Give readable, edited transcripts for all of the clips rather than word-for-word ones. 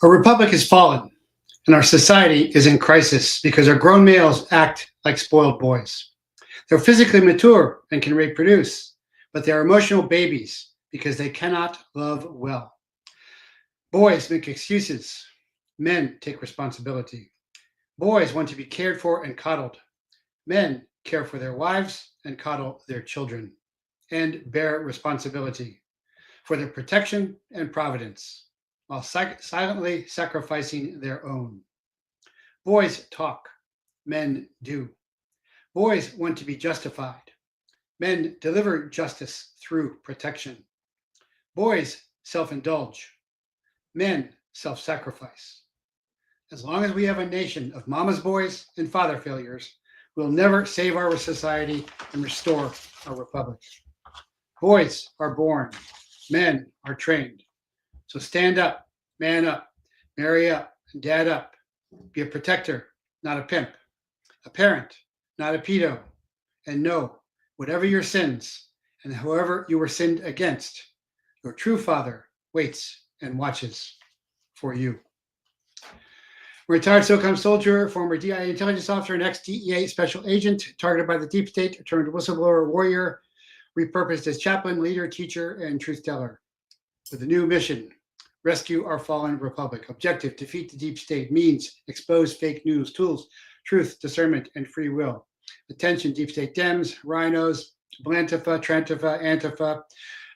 Our republic has fallen, and our society is in crisis because our grown males act like spoiled boys. They're physically mature and can reproduce, but they are emotional babies because they cannot love well. Boys make excuses. Men take responsibility. Boys want to be cared for and coddled. Men care for their wives and coddle their children and bear responsibility for their protection and providence while silently sacrificing their own. Boys talk, men do. Boys want to be justified. Men deliver justice through protection. Boys self indulge. Men self sacrifice. As long as we have a nation of mama's boys and father failures, we'll never save our society and restore our republic. Boys are born, men are trained. So stand up, man up, marry up, and dad up. Be a protector, not a pimp. A parent, not a pedo. And know, whatever your sins and whoever you were sinned against, your true father waits and watches for you. Retired SOCOM soldier, former DIA intelligence officer, and ex-DEA special agent, targeted by the deep state, turned whistleblower warrior, repurposed as chaplain, leader, teacher, and truth teller. With a new mission, rescue our fallen republic. Objective, defeat the deep state. Means, expose fake news. Tools, truth, discernment, and free will. Attention, deep state Dems, rhinos, Blantifa, Trantifa, Antifa,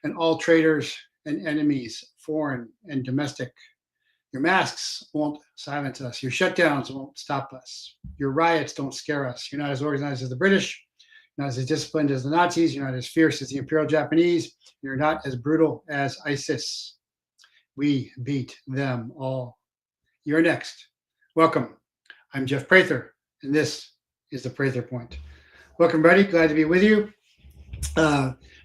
and all traitors and enemies, foreign and domestic. Your masks won't silence us. Your shutdowns won't stop us. Your riots don't scare us. You're not as organized as the British. You're not as disciplined as the Nazis. You're not as fierce as the Imperial Japanese. You're not as brutal as ISIS. We beat them all. You're next. Welcome. I'm Jeff Prather, and this is the Prather Point. Welcome, buddy. Glad to be with you.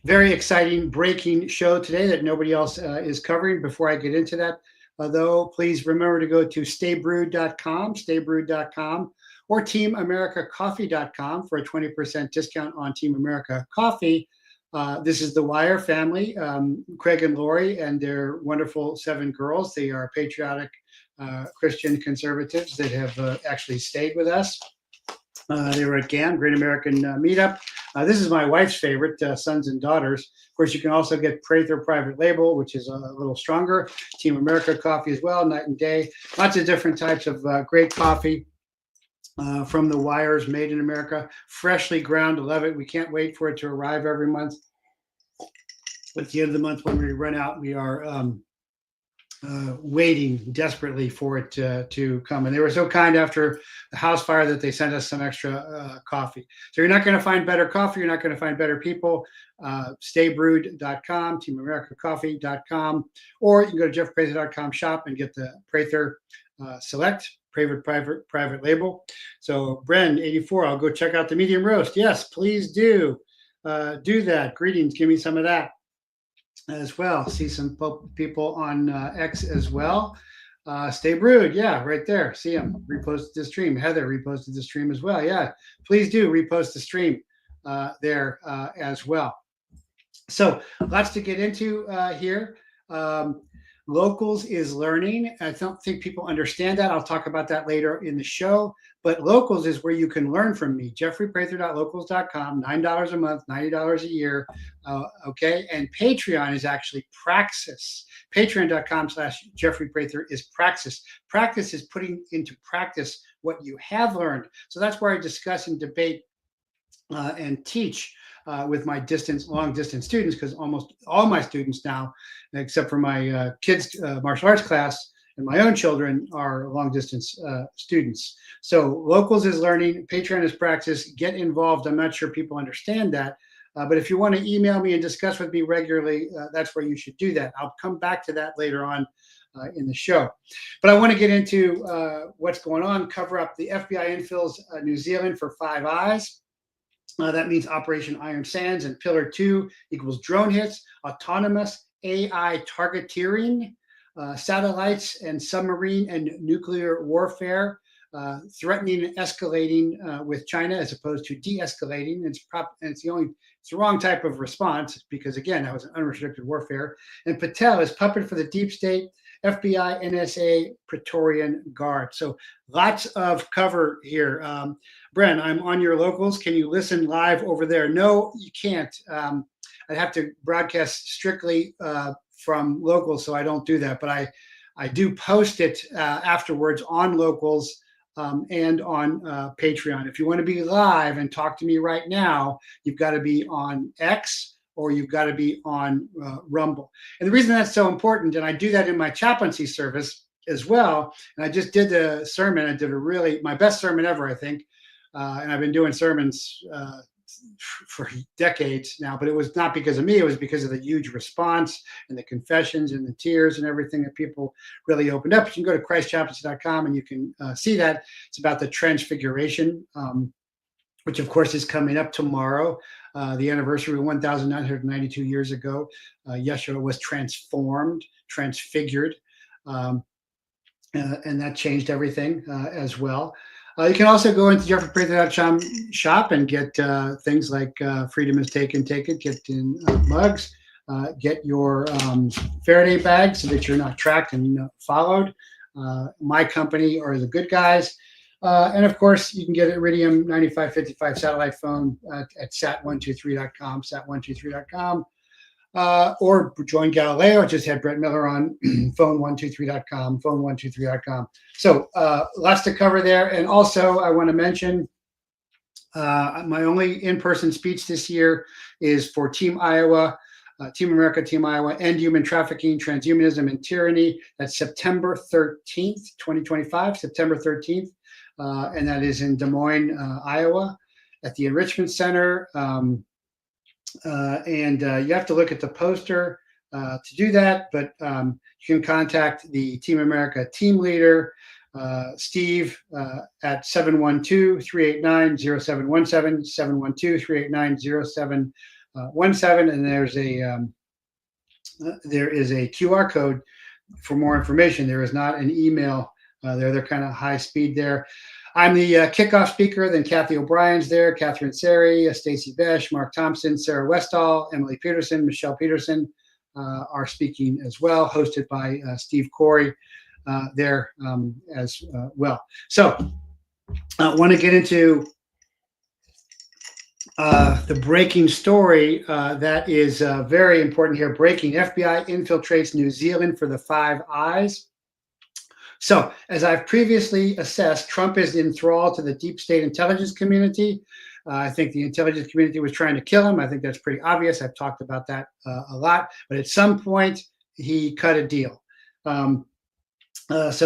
Very exciting breaking show today that nobody else is covering. Before I get into that, though, please remember to go to staybrewed.com, or teamamericacoffee.com for a 20% discount on Team America Coffee. This is the Wire family, Craig and Lori, and their wonderful 7 girls. They are patriotic Christian conservatives that have actually stayed with us. They were at GAM, Great American Meetup. This is my wife's favorite, Sons and Daughters. Of course, you can also get Prather Private Label, which is a little stronger. Team America Coffee as well, night and day. Lots of different types of great coffee from the Wires, made in America. Freshly ground, love it. We can't wait for it to arrive every month. At the end of the month, when we run out, we are waiting desperately for it to come. And they were so kind after the house fire that they sent us some extra coffee. So you're not going to find better coffee. You're not going to find better people. Staybrewed.com, teamamericacoffee.com, or you can go to jeffprather.com shop and get the Prather Select private label. So Bren 84, I'll go check out the medium roast. Yes, please do that. Greetings. Give me some of that as well. See some people on X as well. Stay Brewed, yeah, right there. See them. Reposted the stream. Heather reposted the stream as well. Yeah, please do repost the stream there as well. So lots to get into here. Locals is learning. I don't think people understand that. I'll talk about that later in the show. But Locals is where you can learn from me. JeffreyPrather.locals.com, $9 a month, $90 a year. Okay. And Patreon is actually Praxis. Patreon.com/JeffreyPrather is Praxis. Practice is putting into practice what you have learned. So that's where I discuss and debate and teach with my long distance students, because almost all my students now, except for my kids' martial arts class and my own children, are long distance students. So Locals is learning, Patreon is Praxis. Get involved. I'm not sure people understand that. But if you want to email me and discuss with me regularly, that's where you should do that. I'll come back to that later on in the show. But I want to get into what's going on, cover up the FBI infils New Zealand for 5 Eyes. That means Operation Iron Sands, and Pillar 2 equals drone hits, autonomous AI targeting, satellites and submarine and nuclear warfare, threatening and escalating with China as opposed to de-escalating. It's the wrong type of response, because again, that was an unrestricted warfare. And PATEL is puppet for the deep state FBI, NSA, Praetorian Guard. So lots of cover here. Bren, I'm on your locals. Can you listen live over there? No, you can't. I'd have to broadcast strictly from locals, so I don't do that. But I do post it afterwards on locals and on Patreon. If you want to be live and talk to me right now, you've got to be on X or you've got to be on Rumble. And the reason that's so important, and I do that in my chaplaincy service as well, and I just did the sermon. I did my best sermon ever, I think. And I've been doing sermons for decades now, but it was not because of me. It was because of the huge response and the confessions and the tears and everything that people really opened up. You can go to christchaplaincy.com and you can see that. It's about the transfiguration, which of course is coming up tomorrow, the anniversary of 1,992 years ago. Yeshua was transfigured, and that changed everything as well. You can also go into jeffreyprather.com shop and get things like Freedom is Taken, Take It, get in mugs, get your Faraday bag so that you're not tracked and followed. My company are the good guys. And of course, you can get Iridium 9555 satellite phone at sat123.com, sat123.com. Or join Galileo. I just had Brett Miller on phone123.com, phone123.com. So lots to cover there. And also, I want to mention my only in-person speech this year is for Team Iowa, Team America, Team Iowa, End Human Trafficking, Transhumanism, and Tyranny. That's September 13th, 2025, September 13th. And that is in Des Moines, Iowa, at the Enrichment Center. And you have to look at the poster to do that, but you can contact the Team America team leader, Steve, at 712-389-0717, 712-389-0717, and there is a QR code for more information. There is not an email there. They're kind of high speed there. I'm the kickoff speaker. Then Kathy O'Brien's there, Catherine Seri, Stacy Besh, Mark Thompson, Sarah Westall, Emily Peterson, Michelle Peterson are speaking as well, hosted by Steve Corey there as well. So I want to get into the breaking story that is very important here. Breaking: FBI infiltrates New Zealand for the Five Eyes. So, as I've previously assessed, Trump is enthralled to the deep state intelligence community. I think the intelligence community was trying to kill him. I think that's pretty obvious. I've talked about that a lot. But at some point, he cut a deal. So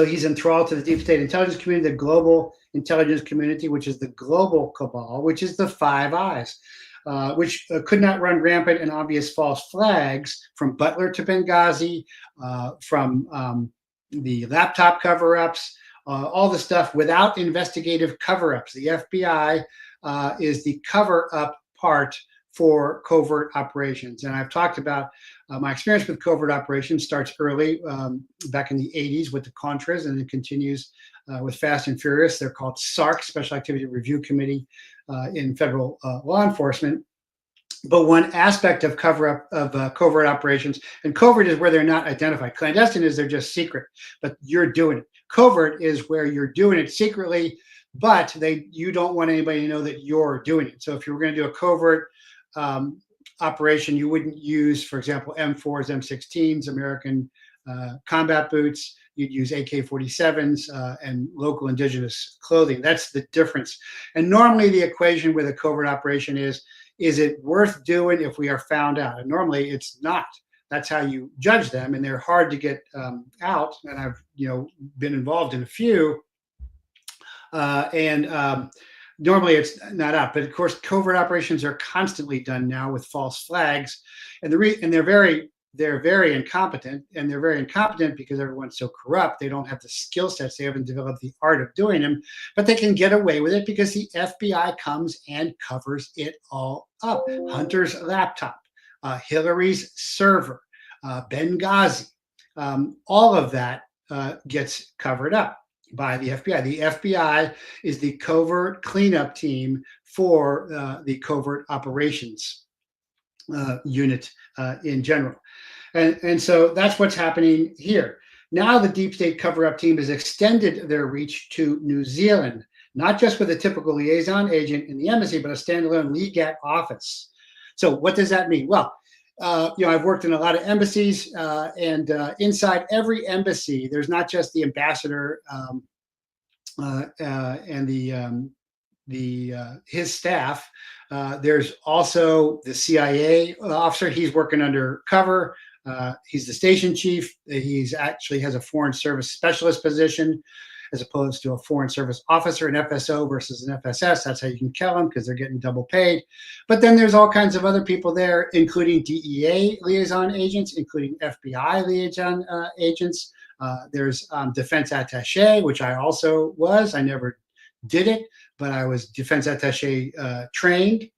he's enthralled to the deep state intelligence community, the global intelligence community, which is the global cabal, which is the Five Eyes, which could not run rampant and obvious false flags from Butler to Benghazi, from the laptop cover-ups, all the stuff without investigative cover-ups. The FBI is the cover-up part for covert operations. And I've talked about my experience with covert operations starts early, back in the 80s with the Contras, and it continues with Fast and Furious. They're called SARC, Special Activity Review Committee, in federal law enforcement. But one aspect of cover-up of covert operations, and covert is where they're not identified. Clandestine is they're just secret, but you're doing it. Covert is where you're doing it secretly, but you don't want anybody to know that you're doing it. So if you were going to do a covert operation, you wouldn't use, for example, M4s, M16s, American combat boots. You'd use AK-47s and local indigenous clothing. That's the difference. And normally the equation with a covert operation is it worth doing if we are found out? And normally it's not. That's how you judge them, and they're hard to get out. And I've been involved in a few, normally it's not out. But of course, covert operations are constantly done now with false flags, and they're very incompetent, and they're very incompetent because everyone's so corrupt. They don't have the skill sets. They haven't developed the art of doing them, but they can get away with it because the FBI comes and covers it all up. Hunter's laptop, Hillary's server, Benghazi, all of that gets covered up by the FBI. The FBI is the covert cleanup team for the covert operations unit in general. And so that's what's happening here. Now the deep state cover-up team has extended their reach to New Zealand, not just with a typical liaison agent in the embassy, but a standalone legat office. So what does that mean? Well, I've worked in a lot of embassies, and inside every embassy, there's not just the ambassador and his staff. There's also the CIA officer. He's working undercover. He's the station chief. He's actually has a foreign service specialist position, as opposed to a foreign service officer, an FSO versus an FSS. That's how you can kill them, because they're getting double paid. But then there's all kinds of other people there, including DEA liaison agents, including FBI liaison agents. There's defense attaché, which I also was. I never did it, but I was defense attaché trained.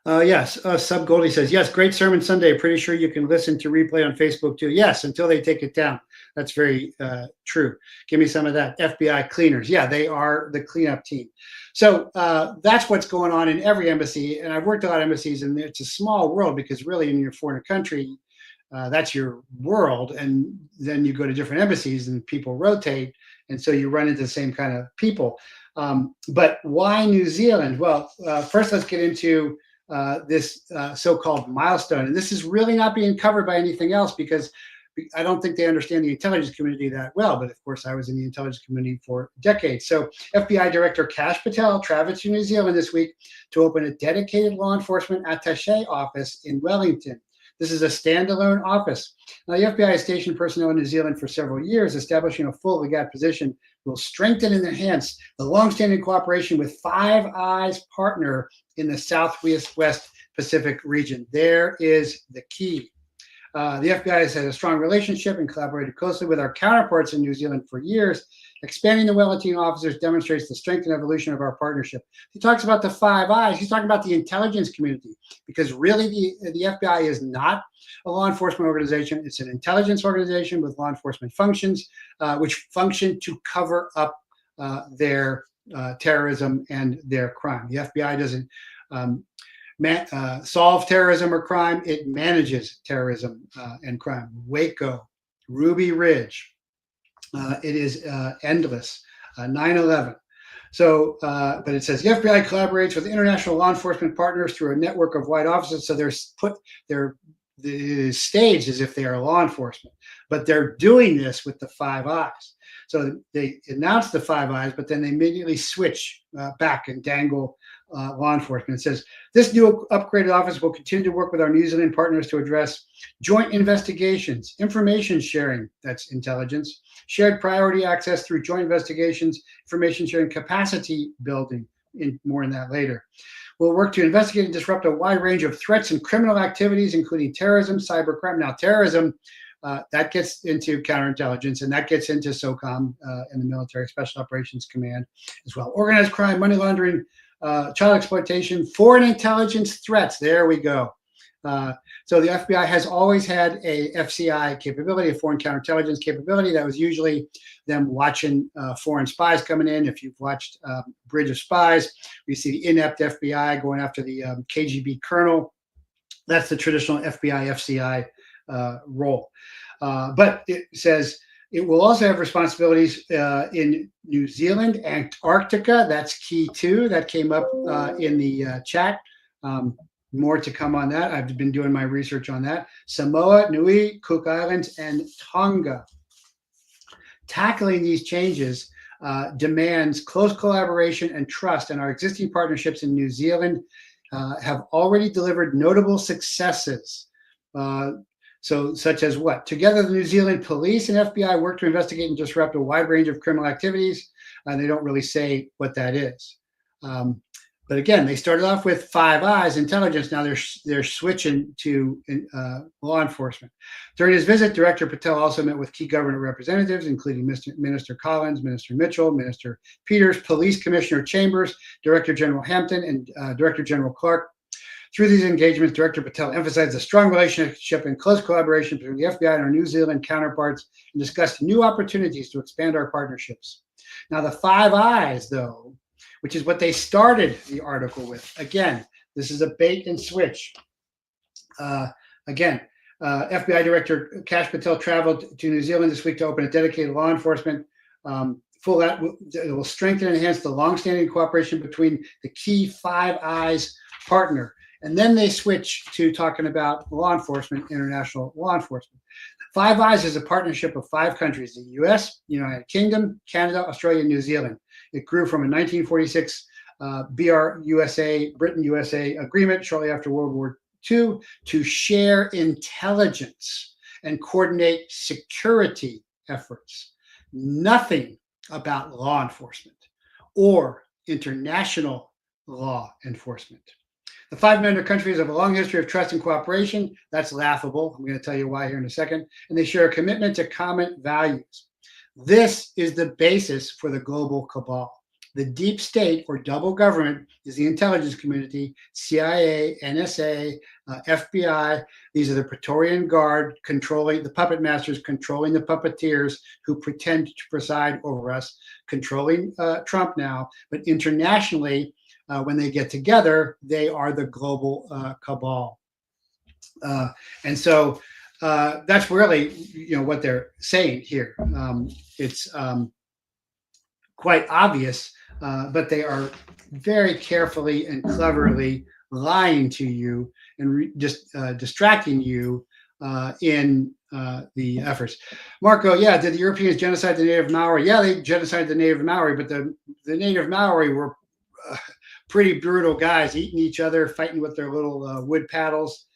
Yes, Sub Goldie says, yes, great sermon Sunday. Pretty sure you can listen to replay on Facebook too. Yes, until they take it down. That's very true. Give me some of that. FBI cleaners. Yeah, they are the cleanup team. So that's what's going on in every embassy. And I've worked a lot of embassies, and it's a small world, because really in your foreign country, that's your world. And then you go to different embassies and people rotate. And so you run into the same kind of people. But why New Zealand? Well, first let's get into this so-called milestone. And this is really not being covered by anything else, because I don't think they understand the intelligence community that well. But of course, I was in the intelligence community for decades. So FBI Director Kash Patel traveled to New Zealand this week to open a dedicated law enforcement attaché office in Wellington. This is a standalone office. Now, the FBI has stationed personnel in New Zealand for several years. Establishing a full legat position will strengthen and enhance the longstanding cooperation with Five Eyes partner in the Southwest Pacific region. There is the key. The FBI has had a strong relationship and collaborated closely with our counterparts in New Zealand for years. Expanding the Wellington officers demonstrates the strength and evolution of our partnership. He talks about the Five Eyes. He's talking about the intelligence community, because really the FBI is not a law enforcement organization. It's an intelligence organization with law enforcement functions, which function to cover up their terrorism and their crime. The FBI doesn't solve terrorism or crime. It manages terrorism and crime. Waco, Ruby Ridge. It is endless. 9/11. So, but it says the FBI collaborates with international law enforcement partners through a network of wide offices. So they're staged as if they are law enforcement, but they're doing this with the Five Eyes. So they announce the Five Eyes, but then they immediately switch back and dangle law enforcement. It says this new upgraded office will continue to work with our New Zealand partners to address joint investigations, information sharing, that's intelligence, shared priority access through joint investigations, information sharing, capacity building, more on that later. We'll work to investigate and disrupt a wide range of threats and criminal activities, including terrorism, cybercrime. Now, terrorism, that gets into counterintelligence, and that gets into SOCOM and the Military Special Operations Command as well. Organized crime, money laundering, child exploitation, foreign intelligence threats. There we go. So the FBI has always had a FCI capability, a foreign counterintelligence capability. That was usually them watching foreign spies coming in. If you've watched Bridge of Spies, you see the inept FBI going after the KGB colonel. That's the traditional FBI FCI role. But it says it will also have responsibilities in New Zealand, Antarctica. That's key too. That came up in the chat. More to come on that. I've been doing my research on that. Samoa, Niue, Cook Islands, and Tonga. Tackling these changes demands close collaboration and trust, and our existing partnerships in New Zealand have already delivered notable successes. So such as what? Together, the New Zealand police and FBI work to investigate and disrupt a wide range of criminal activities, and they don't really say what that is. But again, they started off with Five Eyes intelligence. Now they're switching to law enforcement. During his visit, Director Patel also met with key government representatives, including Minister Collins, Minister Mitchell, Minister Peters, Police Commissioner Chambers, Director General Hampton, and Director General Clark. Through these engagements, Director Patel emphasized a strong relationship and close collaboration between the FBI and our New Zealand counterparts, and discussed new opportunities to expand our partnerships. Now, the Five Eyes, though, which is what they started the article with. Again, this is a bait and switch. Again, FBI Director Kash Patel traveled to New Zealand this week to open a dedicated law enforcement it will strengthen and enhance the longstanding cooperation between the key Five Eyes partner. And then they switch to talking about law enforcement, international law enforcement. Five Eyes is a partnership of 5 countries: the US, United Kingdom, Canada, Australia, and New Zealand. It grew from a 1946 Britain-USA agreement shortly after World War II to share intelligence and coordinate security efforts. Nothing about law enforcement or international law enforcement. The 5 member countries have a long history of trust and cooperation. That's laughable. I'm going to tell you why here in a second. And they share a commitment to common values. This is the basis for the global cabal. The deep state or double government is the intelligence community, CIA, NSA, FBI. These are the Praetorian Guard controlling the puppet masters, controlling the puppeteers who pretend to preside over us, controlling Trump now. But internationally, when they get together, they are the global cabal. And so that's really, what they're saying here. It's quite obvious, but they are very carefully and cleverly lying to you and just distracting you in the efforts. Marco, yeah, did the Europeans genocide the native Maori? Yeah, they genocided the native Maori, but the native Maori were pretty brutal guys, eating each other, fighting with their little wood paddles.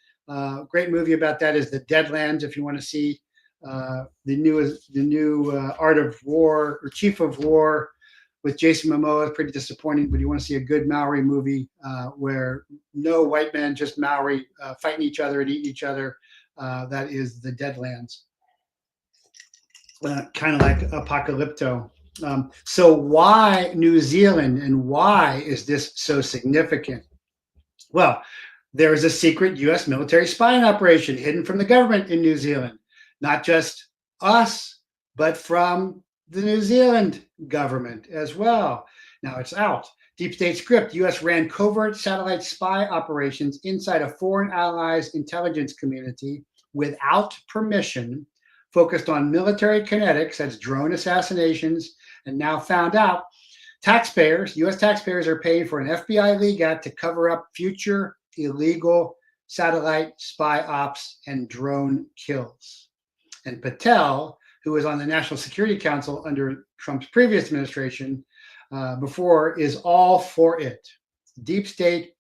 Great movie about that is The Deadlands, if you want to see the new Art of War or Chief of War with Jason Momoa. It's pretty disappointing, but you want to see a good Maori movie where no white men, just Maori fighting each other and eating each other. That is The Deadlands. Kind of like Apocalypto. So why New Zealand, and why is this so significant? Well, there is a secret U.S. military spying operation hidden from the government in New Zealand. Not just us, but from the New Zealand government as well. Now it's out. Deep state script: U.S. ran covert satellite spy operations inside a foreign allies intelligence community without permission, focused on military kinetics, that's drone assassinations, and now found out taxpayers, U.S. taxpayers, are paying for an FBI legat to cover up future illegal satellite spy ops and drone kills. And Patel, who was on the National Security Council under Trump's previous administration before, is all for it. Deep state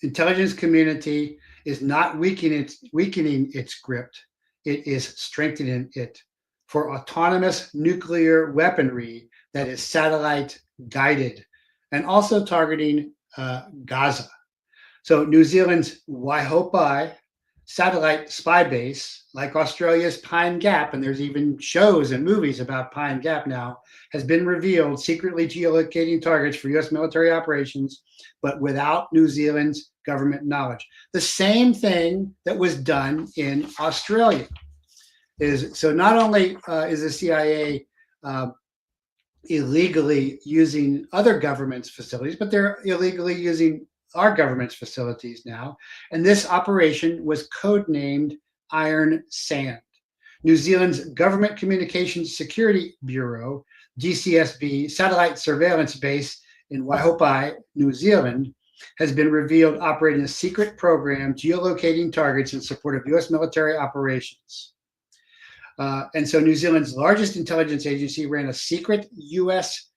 intelligence community is not weakening its grip. It is strengthening it for autonomous nuclear weaponry that is satellite guided, and also targeting GAZA. So New Zealand's Waihopai satellite spy base, like Australia's Pine Gap, and there's even shows and movies about Pine Gap now, has been revealed, secretly geolocating targets for U.S. military operations, but without New Zealand's government knowledge. The same thing that was done in Australia. So not only is the CIA illegally using other governments' facilities, but they're illegally using our government's facilities now. And this operation was codenamed Iron Sand. New Zealand's Government Communications Security Bureau, GCSB, satellite surveillance base in Waihopai, New Zealand, has been revealed operating a secret program geolocating targets in support of U.S. military operations. And so New Zealand's largest intelligence agency ran a secret U.S.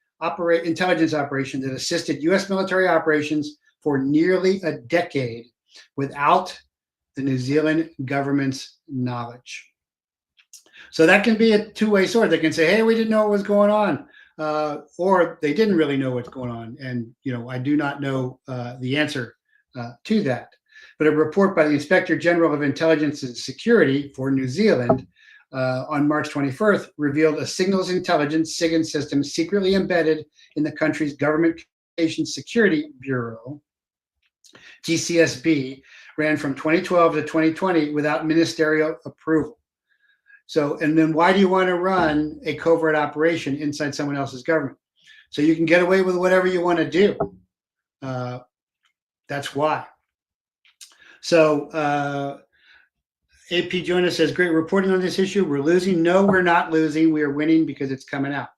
intelligence operation that assisted U.S. military operations for nearly a decade without the New Zealand government's knowledge. So that can be a two-way sword. They can say, hey, we didn't know what was going on. Or they didn't really know what's going on. And, I do not know the answer to that. But a report by the Inspector General of Intelligence and Security for New Zealand on March 21st revealed a signals intelligence SIGINT system secretly embedded in the country's Government Communications Security Bureau, GCSB, ran from 2012 to 2020 without ministerial approval. So, and then why do you want to run a covert operation inside someone else's government? So you can get away with whatever you want to do. That's why. So AP Jonas says, great reporting on this issue. We're losing. No, we're not losing. We are winning because it's coming out.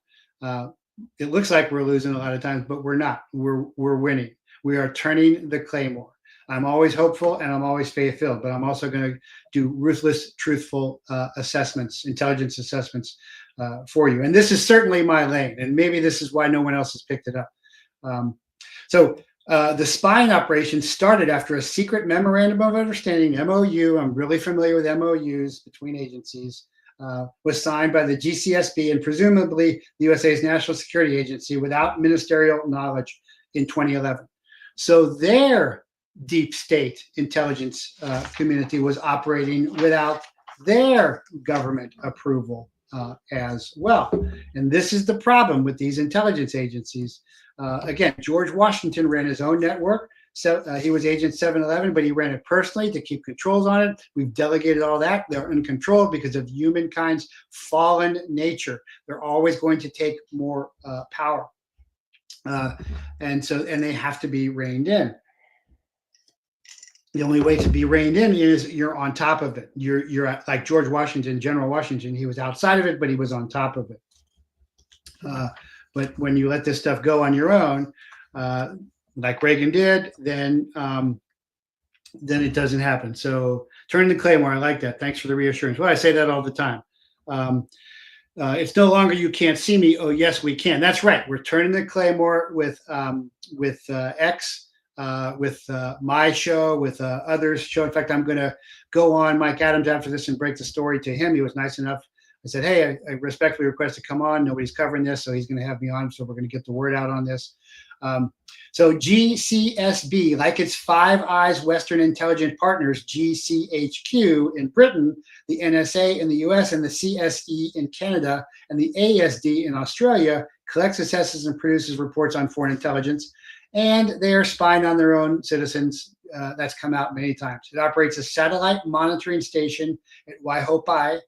It looks like we're losing a lot of times, but we're not. We're winning. We are turning the claymore. I'm always hopeful and I'm always faith-filled, but I'm also going to do ruthless, truthful assessments, intelligence assessments for you. And this is certainly my lane, and maybe this is why no one else has picked it up. The spying operation started after a secret memorandum of understanding, MOU. I'm really familiar with MOUs between agencies. Was signed by the GCSB and presumably the USA's National Security Agency without ministerial knowledge in 2011. So their deep state intelligence community was operating without their government approval as well. And this is the problem with these intelligence agencies. Again, George Washington ran his own network. So he was Agent 711, but he ran it personally to keep controls on it. We've delegated all that. They're uncontrolled because of humankind's fallen nature. They're always going to take more power. And they have to be reined in. The only way to be reined in is you're on top of it. You're like George Washington, General Washington. He was outside of it, but he was on top of it. But when you let this stuff go on your own, like Reagan did, then it doesn't happen. So turn the claymore. I like that. Thanks for the reassurance. Well, I say that all the time. It's no longer you can't see me. Oh, yes, we can. That's right. We're turning the claymore with X, with my show, with others' show. In fact, I'm going to go on Mike Adams after this and break the story to him. He was nice enough. I said, hey, I respectfully request to come on. Nobody's covering this, so he's going to have me on. So we're going to get the word out on this. So GCSB, like its Five Eyes Western Intelligence Partners, GCHQ in Britain, the NSA in the US, and the CSE in Canada, and the ASD in Australia, collects, assesses, and produces reports on foreign intelligence. And they are spying on their own citizens. That's come out many times. It operates a satellite monitoring station at Waihopai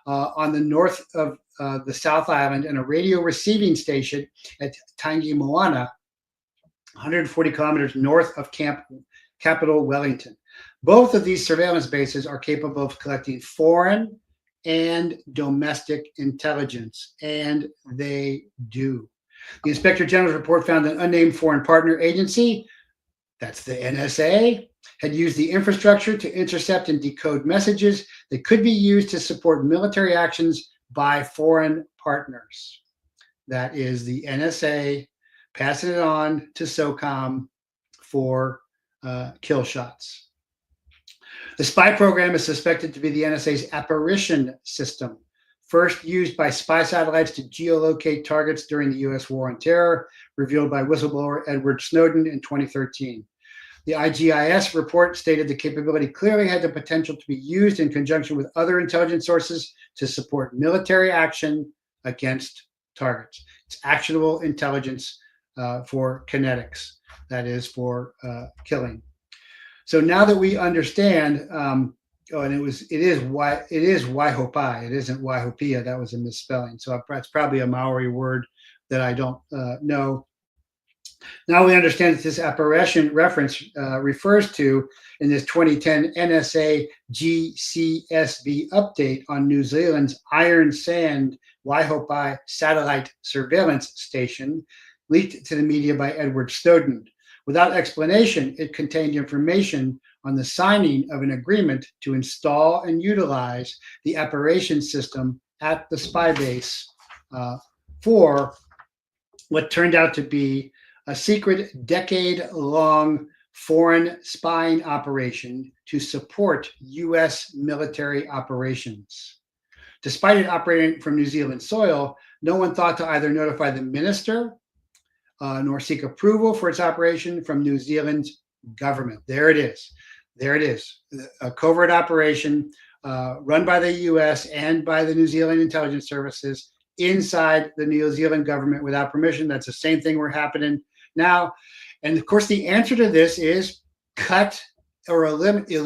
on the north of the South Island, and a radio receiving station at Tangi Moana, 140 kilometers north of capital Wellington. Both of these surveillance bases are capable of collecting foreign and domestic intelligence, and they do. The Inspector General's report found an unnamed foreign partner agency, that's the NSA, had used the infrastructure to intercept and decode messages that could be used to support military actions by foreign partners. That is the NSA passing it on to SOCOM for kill shots. The spy program is suspected to be the NSA's apparition system, first used by spy satellites to geolocate targets during the U.S. War on Terror, revealed by whistleblower Edward Snowden in 2013. The IGIS report stated the capability clearly had the potential to be used in conjunction with other intelligence sources to support military action against targets. It's actionable intelligence for kinetics, that is for killing. So now that we understand, and it is Waihopai, it isn't Waihopia, that was a misspelling. So that's probably a Maori word that I don't know. Now we understand that this apparition reference refers to, in this 2010 NSA GCSB update on New Zealand's Iron Sand Waihopai satellite surveillance station, leaked to the media by Edward Snowden. Without explanation, it contained information on the signing of an agreement to install and utilize the apparition system at the spy base for what turned out to be a secret decade-long foreign spying operation to support U.S. military operations. Despite it operating from New Zealand soil, no one thought to either notify the minister nor seek approval for its operation from New Zealand's government. There it is. There it is. A covert operation run by the U.S. and by the New Zealand intelligence services inside the New Zealand government without permission. That's the same thing we're happening now. And of course, the answer to this is cut or eliminate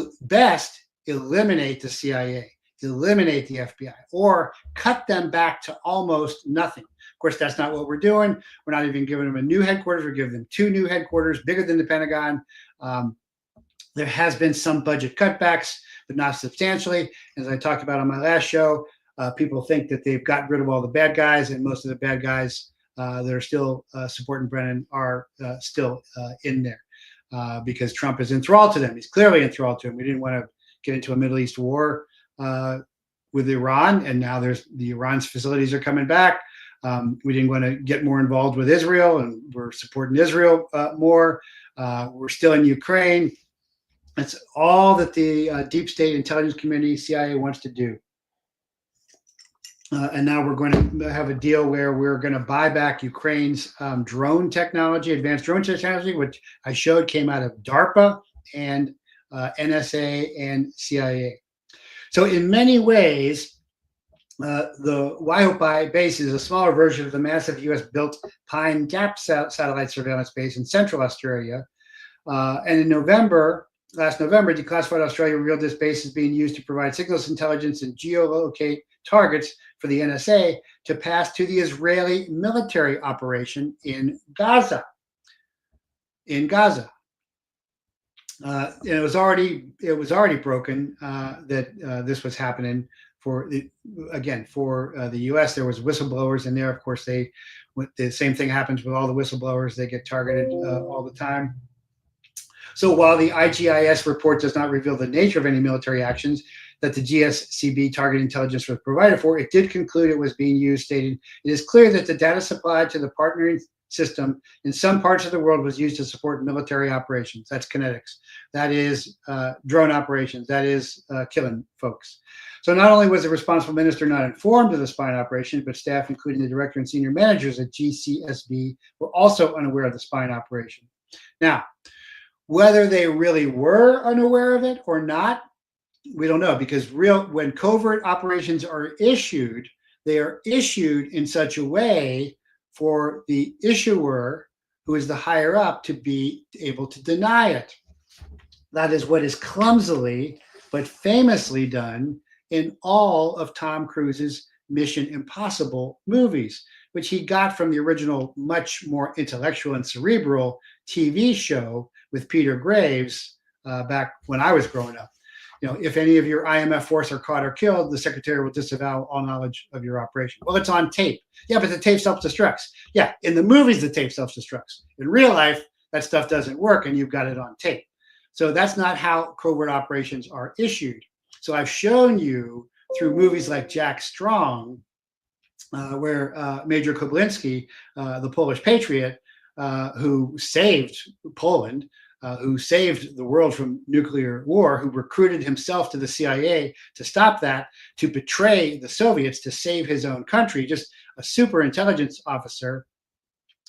the CIA, eliminate the FBI, or cut them back to almost nothing. Of course, that's not what we're doing. We're not even giving them a new headquarters. We're giving them 2 new headquarters, bigger than the Pentagon. There has been some budget cutbacks, but not substantially. As I talked about on my last show, people think that they've gotten rid of all the bad guys, and most of the bad guys that are still supporting Brennan are still in there because Trump is enthralled to them. He's clearly enthralled to them. We didn't want to get into a Middle East war with Iran, and now the Iran's facilities are coming back. We didn't want to get more involved with Israel, and we're supporting Israel more. We're still in Ukraine. That's all that the deep state intelligence community, CIA, wants to do. And now we're going to have a deal where we're going to buy back Ukraine's drone technology, advanced drone technology, which I showed came out of DARPA and NSA and CIA. So in many ways, the Waihopai base is a smaller version of the massive U.S.-built Pine Gap satellite surveillance base in central Australia. And in last November, Declassified Australia revealed this base is being used to provide signals intelligence and geolocate targets for the NSA to pass to the Israeli military operation in Gaza. And it was already broken that this was happening for the U.S. There was whistleblowers in there. Of course, the same thing happens with all the whistleblowers. They get targeted all the time. So while the IGIS report does not reveal the nature of any military actions that the GSCB target intelligence was provided for, it did conclude it was being used, stating, "It is clear that the data supplied to the partnering system in some parts of the world was used to support military operations." That's kinetics. That is drone operations. That is killing folks. So not only was the responsible minister not informed of the spying operation, but staff, including the director and senior managers at GCSB, were also unaware of the spying operation. Now, whether they really were unaware of it or not, we don't know, because when covert operations are issued, they are issued in such a way for the issuer, who is the higher up, to be able to deny it. That is what is clumsily but famously done in all of Tom Cruise's Mission Impossible movies, which he got from the original, much more intellectual and cerebral TV show with Peter Graves back when I was growing up. If any of your IMF force are caught or killed, the secretary will disavow all knowledge of your operation. Well, it's on tape. Yeah, but the tape self-destructs. Yeah, in the movies, the tape self-destructs. In real life, that stuff doesn't work, and you've got it on tape. So that's not how covert operations are issued. So I've shown you through movies like Jack Strong, where Major Koblinski, the Polish patriot, who saved Poland, who saved the world from nuclear war, who recruited himself to the CIA to stop that, to betray the Soviets, to save his own country, just a super intelligence officer.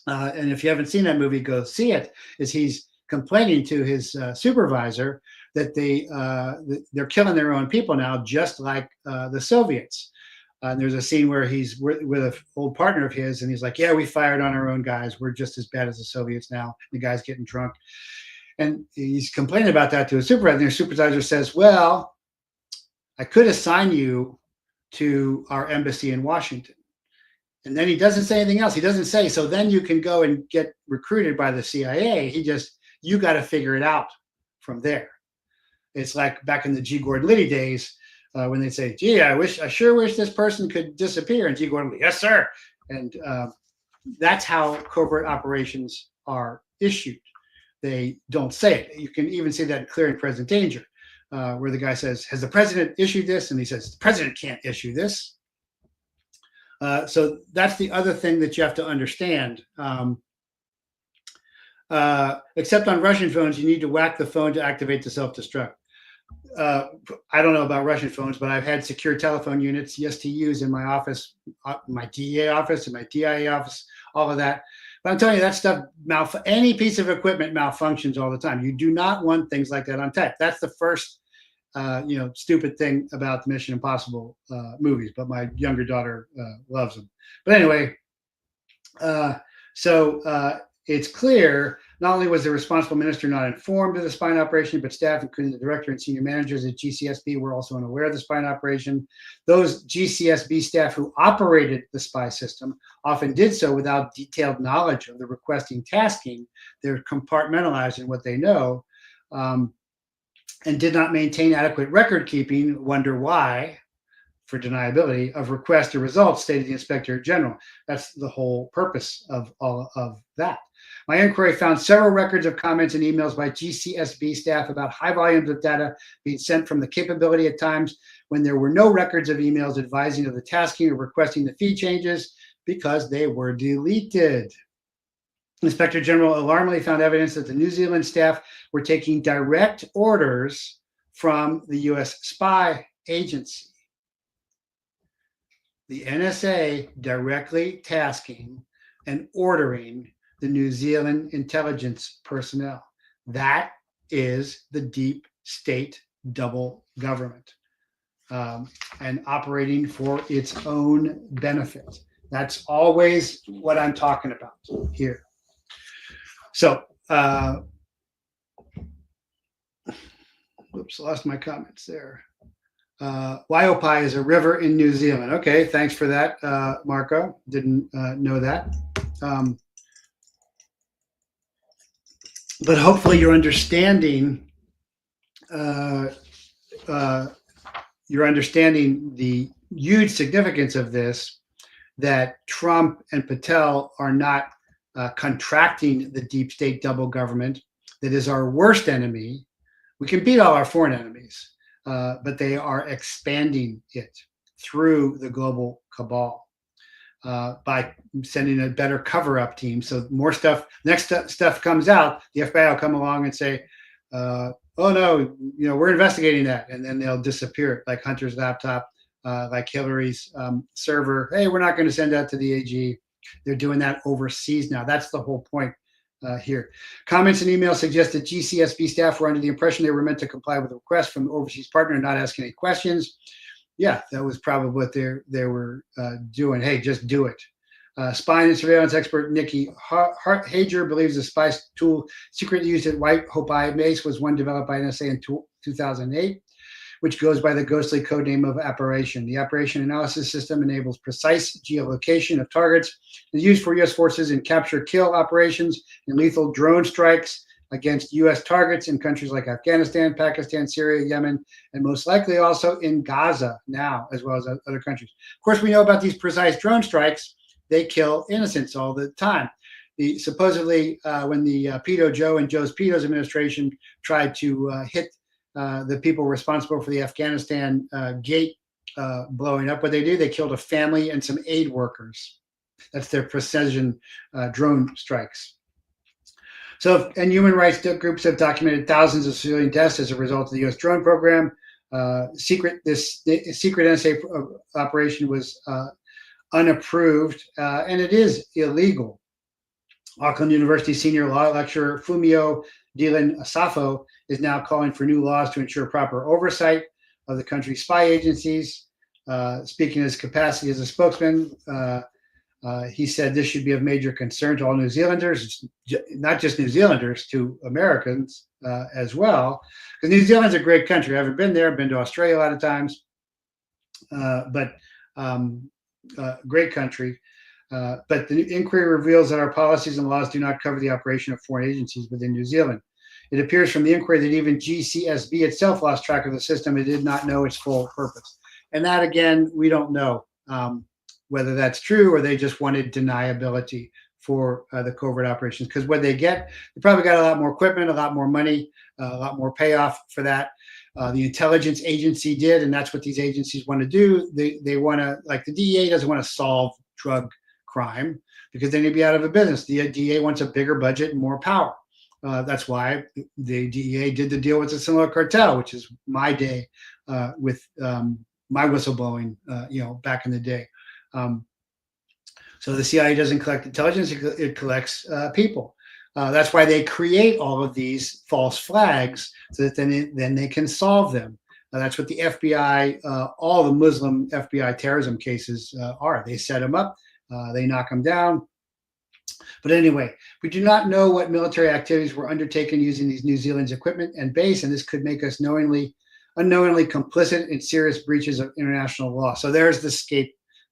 And if you haven't seen that movie, go see it, is he's complaining to his supervisor that they're killing their own people now, just like the Soviets. There's a scene where he's with an old partner of his, and he's like, "Yeah, we fired on our own guys. We're just as bad as the Soviets now." The guy's getting drunk. And he's complaining about that to his supervisor. And his supervisor says, "Well, I could assign you to our embassy in Washington." And then he doesn't say anything else. He doesn't say, "So then you can go and get recruited by the CIA." He just, "You got to figure it out from there." It's like back in the G. Gordon Liddy days when they say, "Gee, I sure wish this person could disappear." And G. Gordon Liddy, "Yes, sir." And that's how covert operations are issued. They don't say it. You can even see that in Clear and Present Danger, where the guy says, "Has the president issued this?" And he says, "The president can't issue this." So that's the other thing that you have to understand. Except on Russian phones, you need to whack the phone to activate the self-destruct. I don't know about Russian phones, but I've had secure telephone units, to use in my office, my DEA office, and my DIA office, all of that. But I'm telling you, that stuff, any piece of equipment malfunctions all the time. You do not want things like that on tape. That's the first, stupid thing about the Mission Impossible movies. But my younger daughter loves them. But anyway, it's clear not only was the responsible minister not informed of the spying operation, but staff, including the director and senior managers at GCSB, were also unaware of the spying operation. Those GCSB staff who operated the spy system often did so without detailed knowledge of the requesting tasking. They're compartmentalized in what they know. and did not maintain adequate record keeping, wonder why, for deniability of request or results, stated the Inspector General. That's the whole purpose of all of that. My inquiry found several records of comments and emails by GCSB staff about high volumes of data being sent from the capability at times when there were no records of emails advising of the tasking or requesting the fee changes because they were deleted. Inspector General alarmingly found evidence that the New Zealand staff were taking direct orders from the US spy agency. The NSA directly tasking and ordering the New Zealand intelligence personnel. That is the deep state double government, and operating for its own benefit. That's always what I'm talking about here. So, whoops, lost my comments there. Waiopai is a river in New Zealand. Okay, thanks for that, Marco. Didn't know that. But hopefully you're understanding the huge significance of this, that Trump and Patel are not contracting the deep state double government that is our worst enemy. We can beat all our foreign enemies, but they are expanding it through the global cabal by sending a better cover-up team. So more stuff, next stuff comes out, the FBI will come along and say, oh no, we're investigating that. And then they'll disappear, like Hunter's laptop, like Hillary's server. Hey, we're not going to send that to the AG. They're doing that overseas now. That's the whole point here. Comments and emails suggest that GCSB staff were under the impression they were meant to comply with a request from the overseas partner and not ask any questions. Yeah, that was probably what they were doing. Hey, just do it. Spying and surveillance expert Nikki Hager believes the spy tool secretly used at White Hope Base was one developed by NSA in 2008, which goes by the ghostly codename of Operation. The Operation Analysis System enables precise geolocation of targets and is used for U.S. forces in capture-kill operations and lethal drone strikes against U.S. targets in countries like Afghanistan, Pakistan, Syria, Yemen, and most likely also in Gaza now, as well as other countries. Of course, we know about these precise drone strikes. They kill innocents all the time. Supposedly, when the Pedo Joe and Joe's Pedos administration tried to hit the people responsible for the Afghanistan gate blowing up, what they do, they killed a family and some aid workers. That's their precision drone strikes. So, and human rights groups have documented thousands of civilian deaths as a result of the U.S. drone program. This secret NSA operation was unapproved, and it is illegal. Auckland University senior law lecturer Fumio Dylan Asafo is now calling for new laws to ensure proper oversight of the country's spy agencies. Speaking of his capacity as a spokesman, he said this should be of major concern to all New Zealanders, not just New Zealanders, to Americans as well. Because New Zealand's a great country. I haven't been there. I've been to Australia a lot of times, but great country. But the inquiry reveals that our policies and laws do not cover the operation of foreign agencies within New Zealand. It appears from the inquiry that even GCSB itself lost track of the system. It did not know its full purpose. And that, again, we don't know whether that's true or they just wanted deniability for the covert operations. Because what they get, they probably got a lot more equipment, a lot more money, a lot more payoff for that. The intelligence agency did, and that's what these agencies want to do. They want to, like the DEA doesn't want to solve drug crime because they need to be out of a business. The DEA wants a bigger budget and more power. That's why the DEA did the deal with the Sinaloa cartel, which is my day with my whistleblowing, back in the day. So the CIA doesn't collect intelligence, it collects people. That's why they create all of these false flags so that then they can solve them. That's what the FBI, all the Muslim FBI terrorism cases are. They set them up, they knock them down. But anyway, we do not know what military activities were undertaken using these New Zealand's equipment and base, and this could make us unknowingly complicit in serious breaches of international law. So there's the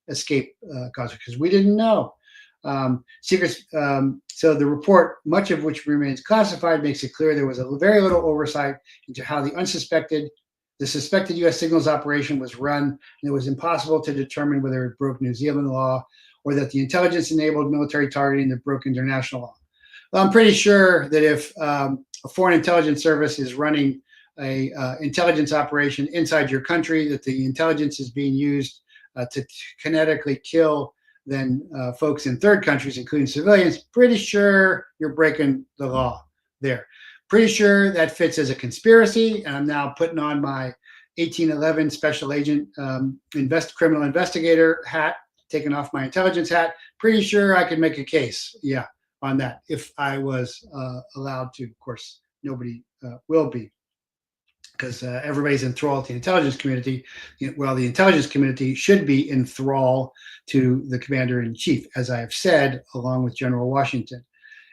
escape cause, because we didn't know. So the report, much of which remains classified, makes it clear there was a very little oversight into how the suspected U.S. signals operation was run, and it was impossible to determine whether it broke New Zealand law or that the intelligence-enabled military targeting that broke international law. Well, I'm pretty sure that if a foreign intelligence service is running a intelligence operation inside your country, that the intelligence is being used to kinetically kill then folks in third countries, including civilians, pretty sure you're breaking the law there. Pretty sure that fits as a conspiracy, and I'm now putting on my 1811 special agent criminal investigator hat, taking off my intelligence hat. Pretty sure I could make a case, yeah, on that if I was allowed to. Of course, nobody will be, because everybody's enthralled to the intelligence community. Well, the intelligence community should be enthralled to the commander-in-chief, as I have said, along with General Washington.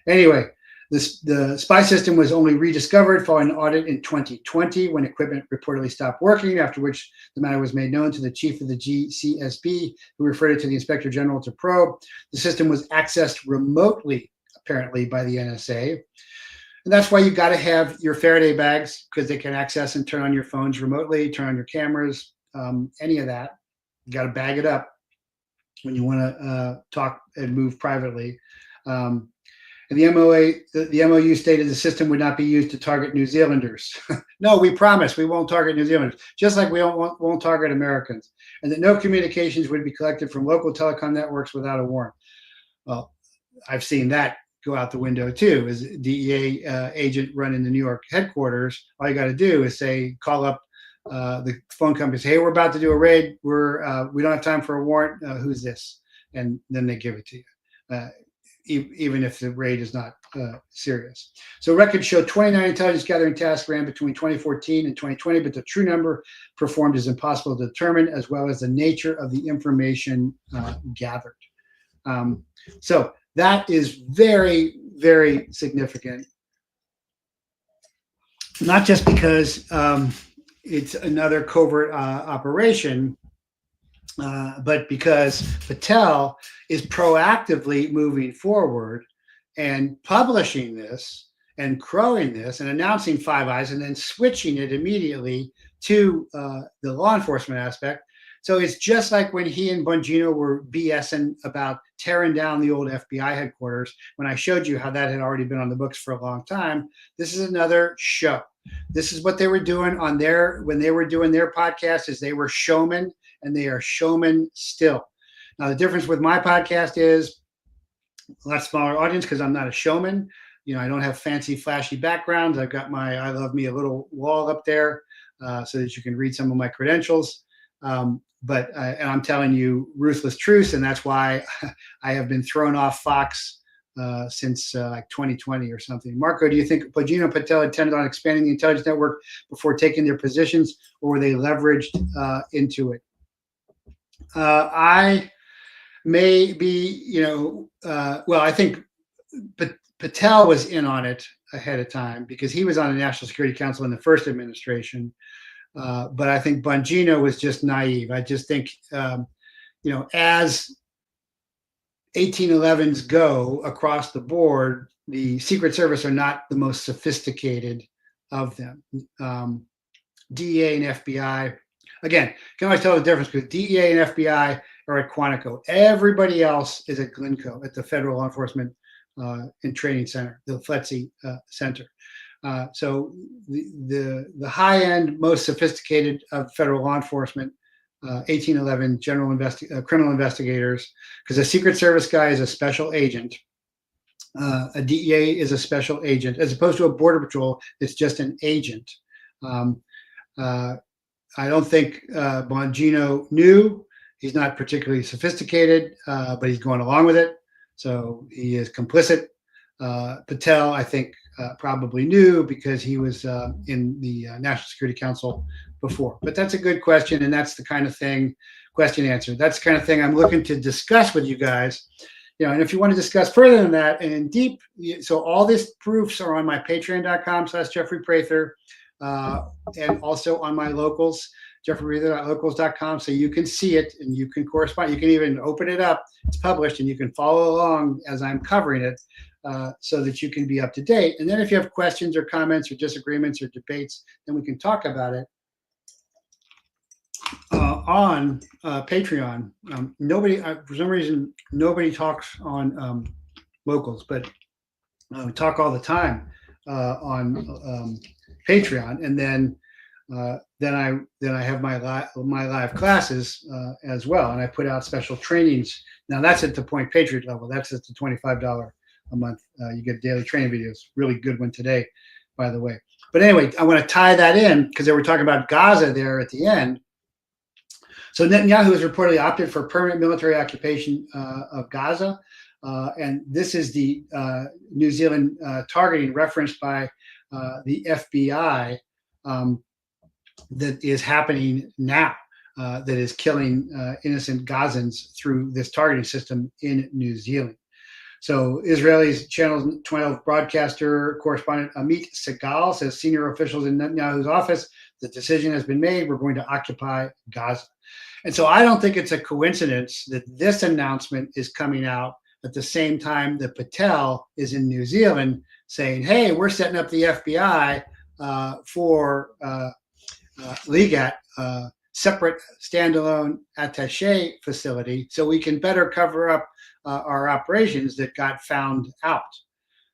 Anyway, the spy system was only rediscovered following an audit in 2020 when equipment reportedly stopped working, after which the matter was made known to the chief of the GCSB, who referred it to the Inspector General to probe. The system was accessed remotely, apparently, by the NSA. And that's why you got to have your Faraday bags, because they can access and turn on your phones remotely, turn on your cameras, any of that. You got to bag it up when you want to talk and move privately. And the MOU stated the system would not be used to target New Zealanders. No, we promise we won't target New Zealanders, just like we won't target Americans. And that no communications would be collected from local telecom networks without a warrant. Well, I've seen that go out the window too. As a DEA agent running the New York headquarters, all you got to do is call up the phone company, say, hey, we're about to do a raid. We don't have time for a warrant. Who's this? And then they give it to you, even if the raid is not serious. So records show 29 intelligence gathering tasks ran between 2014 and 2020, but the true number performed is impossible to determine, as well as the nature of the information gathered. So that is very, very significant. Not just because it's another covert operation, but because Patel is proactively moving forward and publishing this and crowing this and announcing Five Eyes and then switching it immediately to the law enforcement aspect. So it's just like when he and Bongino were BSing about tearing down the old FBI headquarters, when I showed you how that had already been on the books for a long time. This is another show. This is what they were doing on when they were doing their podcast, is they were showmen, and they are showmen still. Now, the difference with my podcast is a lot smaller audience because I'm not a showman. I don't have fancy, flashy backgrounds. I've got my I Love Me a Little wall up there so that you can read some of my credentials. But I'm telling you ruthless truths, and that's why I have been thrown off Fox since like 2020 or something. Marco, do you think Bongino and Patel intended on expanding the intelligence network before taking their positions, or were they leveraged into it? I may be, well, I think Patel was in on it ahead of time because he was on the National Security Council in the first administration. But I think Bongino was just naive. I just think, as 1811s go across the board, the Secret Service are not the most sophisticated of them. DEA and FBI, again, can always tell the difference because DEA and FBI are at Quantico. Everybody else is at Glencoe, at the Federal Law Enforcement and Training Center, the FLETC Center. So the high-end, most sophisticated of federal law enforcement, 1811 criminal investigators, because a Secret Service guy is a special agent. A DEA is a special agent, as opposed to a Border Patrol. It's just an agent. I don't think Bongino knew. He's not particularly sophisticated, but he's going along with it. So he is complicit. Patel, I think, probably knew because he was in the National Security Council before. But that's a good question, and that's the kind of thing, question answer. That's the kind of thing I'm looking to discuss with you guys. And if you want to discuss further than that and in deep, so all these proofs are on my patreon.com/Jeffrey Prather, and also on my locals. jeffreyreather.locals.com, so you can see it and you can correspond. You can even open it up. It's published, and you can follow along as I'm covering it, so that you can be up to date. And then if you have questions or comments or disagreements or debates, then we can talk about it on Patreon. Nobody, for some reason, nobody talks on locals, but we talk all the time on Patreon, and then I have my live classes as well, and I put out special trainings. Now that's at the Point Patriot level. That's at the $25 a month. You get daily training videos. Really good one today, by the way. But anyway, I want to tie that in because they were talking about Gaza there at the end. So Netanyahu has reportedly opted for permanent military occupation of Gaza. And this is the New Zealand targeting referenced by the FBI that is happening now, that is killing innocent Gazans through this targeting system in New Zealand. So Israeli's Channel 12 broadcaster correspondent Amit Segal says senior officials in Netanyahu's office, the decision has been made. We're going to occupy Gaza. And so I don't think it's a coincidence that this announcement is coming out at the same time that PATEL is in New Zealand saying, hey, we're setting up the FBI for Ligat, separate standalone attaché facility, so we can better cover up our operations that got found out.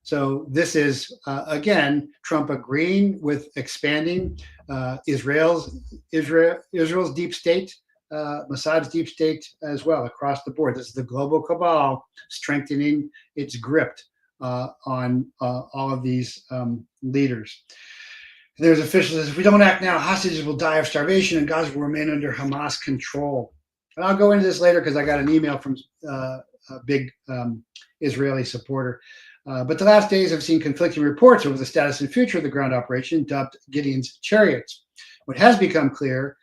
So this is, again, Trump agreeing with expanding Israel's deep state, Mossad's deep state as well across the board. This is the global cabal strengthening its grip on all of these leaders. There's officials that says, if we don't act now, hostages will die of starvation and Gaza will remain under Hamas control. And I'll go into this later because I got an email from a big Israeli supporter. But the last days have seen conflicting reports over the status and future of the ground operation, dubbed Gideon's Chariots. What has become clear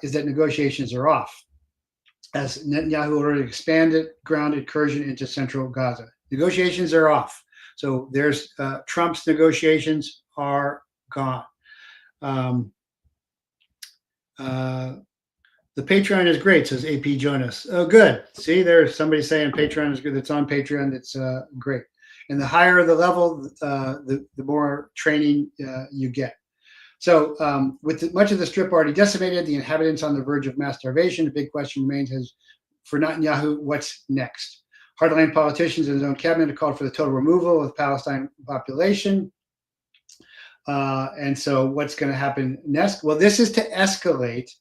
is that negotiations are off, as Netanyahu already expanded ground incursion into central Gaza. Negotiations are off. So there's Trump's negotiations are gone. The Patreon is great, says AP Jonas. Oh, good. See, there's somebody saying Patreon is good. It's on Patreon. It's great. And the higher the level, the more training you get. So with much of the strip already decimated, the inhabitants on the verge of mass starvation, the big question remains for Netanyahu, what's next? Hardline politicians in his own cabinet have called for the total removal of the Palestine population. And so what's going to happen next? Well, this is to escalate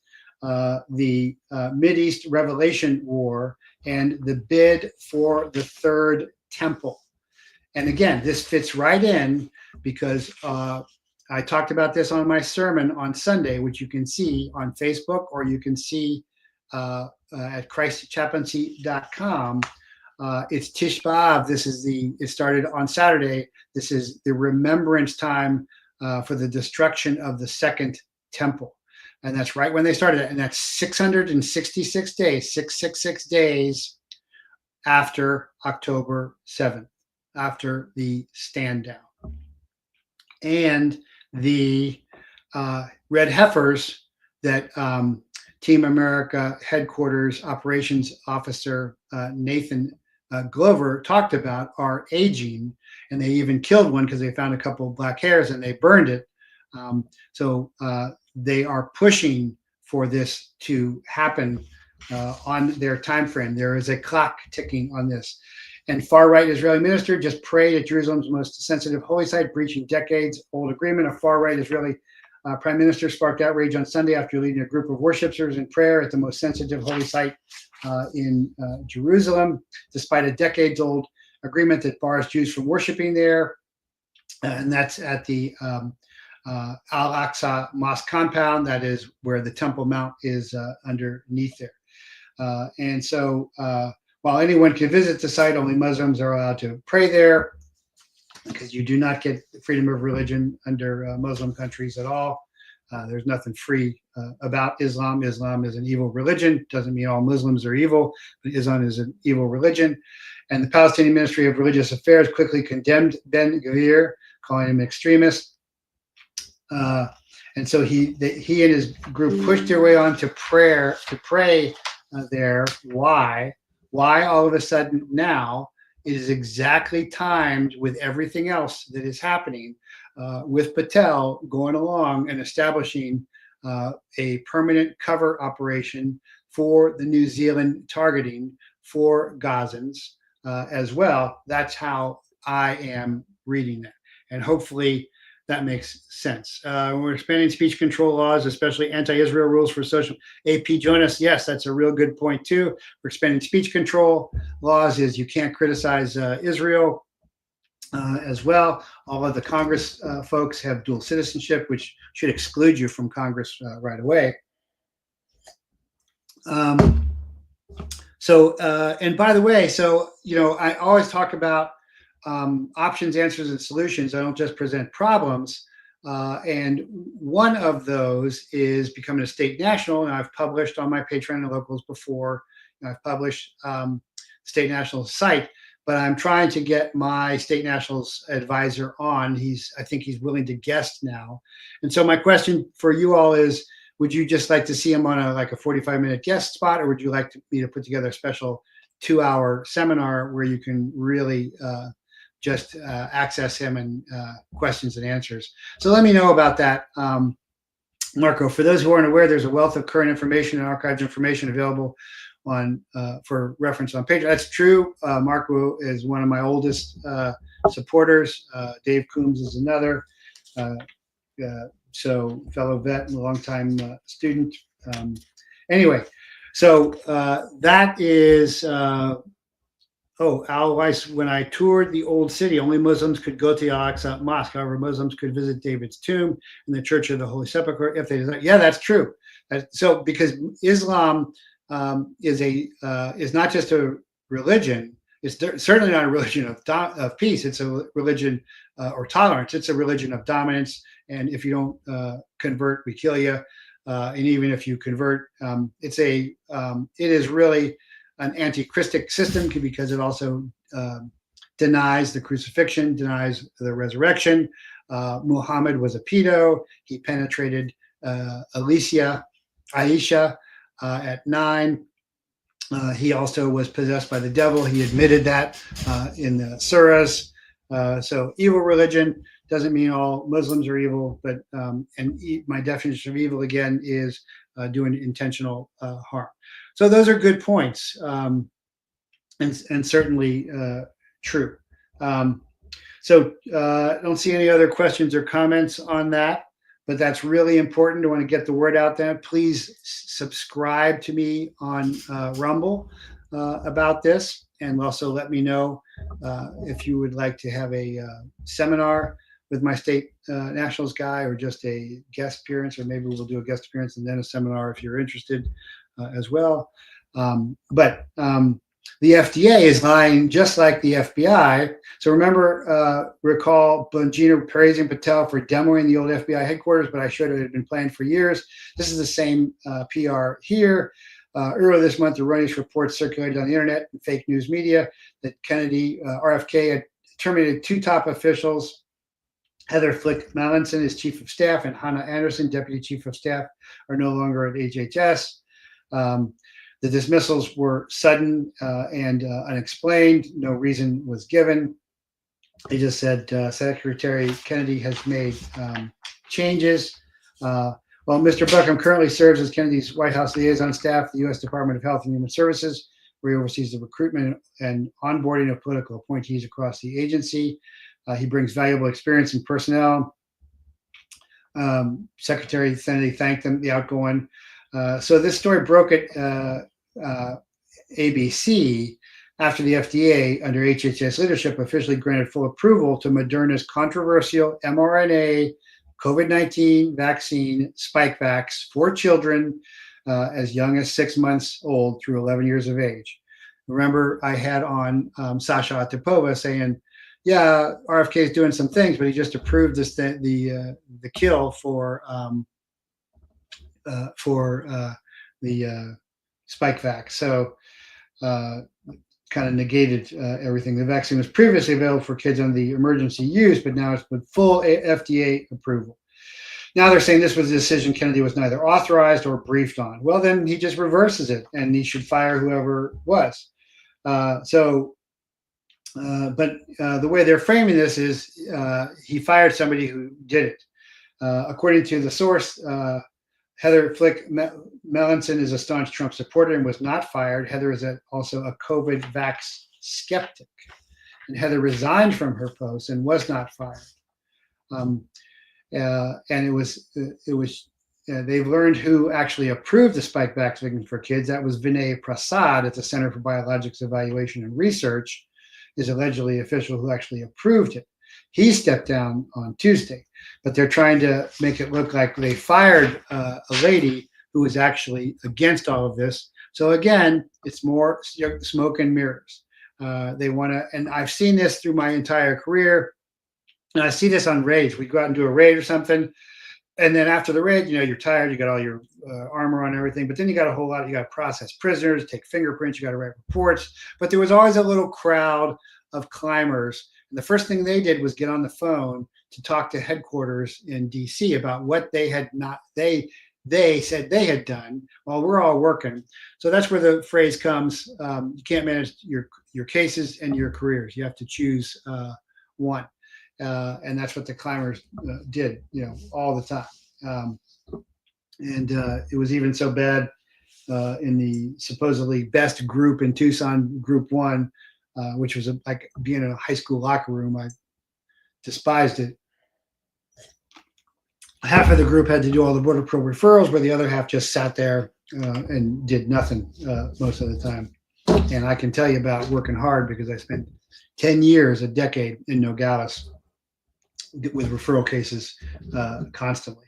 the Mideast Revelation War and the bid for the third temple. And again, this fits right in because I talked about this on my sermon on Sunday, which you can see on Facebook or you can see at christchaplaincy.com. It's Tish B'Av. It started on Saturday. This is the remembrance time for the destruction of the second temple. And that's right when they started it. And that's 666 days, 666 days after October 7th, after the stand down. And the red heifers that Team America headquarters operations officer Nathan Glover talked about are aging, and they even killed one because they found a couple of black hairs and they burned it. So they are pushing for this to happen on their time frame. There is a clock ticking on this. And far-right Israeli minister just prayed at Jerusalem's most sensitive holy site, breaching decades-old agreement. A far-right Israeli prime minister sparked outrage on Sunday after leading a group of worshipers in prayer at the most sensitive holy site in Jerusalem, despite a decades-old agreement that bars Jews from worshiping there. And that's at the Al-Aqsa Mosque compound. That is where the Temple Mount is underneath there. And so while anyone can visit the site, only Muslims are allowed to pray there, because you do not get freedom of religion under Muslim countries at all. There's nothing free about Islam. Islam is an evil religion. Doesn't mean all Muslims are evil, but Islam is an evil religion. And the Palestinian Ministry of Religious Affairs quickly condemned Ben Gvir, calling him extremist. And so he and his group pushed their way on to pray there. Why all of a sudden now it is exactly timed with everything else that is happening, with Patel going along and establishing a permanent cover operation for the New Zealand targeting for Gazans as well. That's how I am reading that. And hopefully that makes sense. We're expanding speech control laws, especially anti-Israel rules for social. AP, join us. Yes, that's a real good point too. We're expanding speech control laws is you can't criticize Israel as well. All of the Congress folks have dual citizenship, which should exclude you from Congress right away. And by the way, so, I always talk about options, answers, and solutions. I don't just present problems. And one of those is becoming a state national. And I've published on my Patreon and Locals before. I've published state national site, but I'm trying to get my state nationals advisor on. I think he's willing to guest now. And so my question for you all is, would you just like to see him on a 45-minute guest spot, or would you like me to put together a special 2-hour seminar where you can really just access him and questions and answers? So let me know about that, Marco. For those who aren't aware, there's a wealth of current information and archived information available on for reference on Patreon. That's true. Marco is one of my oldest supporters. Dave Coombs is another. So fellow vet and a longtime student. Anyway, so that is, Al Weiss, when I toured the old city, only Muslims could go to the Al-Aqsa Mosque. However, Muslims could visit David's tomb and the Church of the Holy Sepulchre if they desire. Yeah, that's true. So because Islam is not just a religion, it's certainly not a religion of peace. It's a religion or tolerance. It's a religion of dominance. And if you don't convert, we kill you. And even if you convert, it is really an anti-Christic system because it also denies the crucifixion, denies the resurrection. Muhammad was a pedo. He penetrated Aisha at 9. He also was possessed by the devil. He admitted that in the surahs. So evil religion doesn't mean all Muslims are evil, but my definition of evil again is doing intentional harm. So those are good points, and certainly true. So I don't see any other questions or comments on that, but that's really important. I want to get the word out there. Please subscribe to me on Rumble about this, and also let me know if you would like to have a seminar with my state nationals guy, or just a guest appearance, or maybe we'll do a guest appearance and then a seminar if you're interested as well. But the FDA is lying just like the FBI. So recall Bongino praising Patel for demoing the old FBI headquarters, but I showed it had been planned for years. This is the same PR here. Earlier this month, erroneous reports circulated on the internet and fake news media that Kennedy, RFK, had terminated 2 top officials. Heather Flick Mallinson is chief of staff, and Hannah Anderson, deputy chief of staff, are no longer at HHS. The dismissals were sudden and unexplained. No reason was given. They just said Secretary Kennedy has made changes. Well, Mr. Buckham currently serves as Kennedy's White House liaison staff, the U.S. Department of Health and Human Services, where he oversees the recruitment and onboarding of political appointees across the agency. He brings valuable experience in personnel. Secretary Kennedy thanked them, the outgoing. So this story broke at ABC after the FDA, under HHS leadership, officially granted full approval to Moderna's controversial mRNA COVID-19 vaccine, Spikevax, for children as young as 6 months old through 11 years of age. Remember, I had on Sasha Atipova saying, yeah, RFK is doing some things, but he just approved the kill for the Spikevax. So kind of negated everything. The vaccine was previously available for kids under the emergency use, but now it's with full FDA approval. Now they're saying this was a decision Kennedy was neither authorized or briefed on. Well, then he just reverses it, and he should fire whoever was. But the way they're framing this is he fired somebody who did it. According to the source, Heather Flick Melanson is a staunch Trump supporter and was not fired. Heather is also a COVID vax skeptic, and Heather resigned from her post and was not fired. And it was they've learned who actually approved the spike vaccine for kids. That was Vinay Prasad at the Center for Biologics Evaluation and Research, is allegedly the official who actually approved it. He stepped down on Tuesday, but they're trying to make it look like they fired a lady who was actually against all of this. So again, it's more smoke and mirrors. They want to, and I've seen this through my entire career, and I see this on raids. We go out and do a raid or something, and then after the raid, you're tired, you got all your armor on and everything, but then you got a whole lot, you got to process prisoners, take fingerprints, you got to write reports, but there was always a little crowd of climbers. And the first thing they did was get on the phone to talk to headquarters in DC about what they had not, they said they had done while we're all working. So that's where the phrase comes, you can't manage your cases and your careers. You have to choose one. And that's what the climbers did, all the time. It was even so bad in the supposedly best group in Tucson, Group 1, which was like being in a high school locker room. I despised it. Half of the group had to do all the Border Patrol referrals, where the other half just sat there and did nothing most of the time. And I can tell you about working hard because I spent 10 years, a decade in Nogales with referral cases constantly.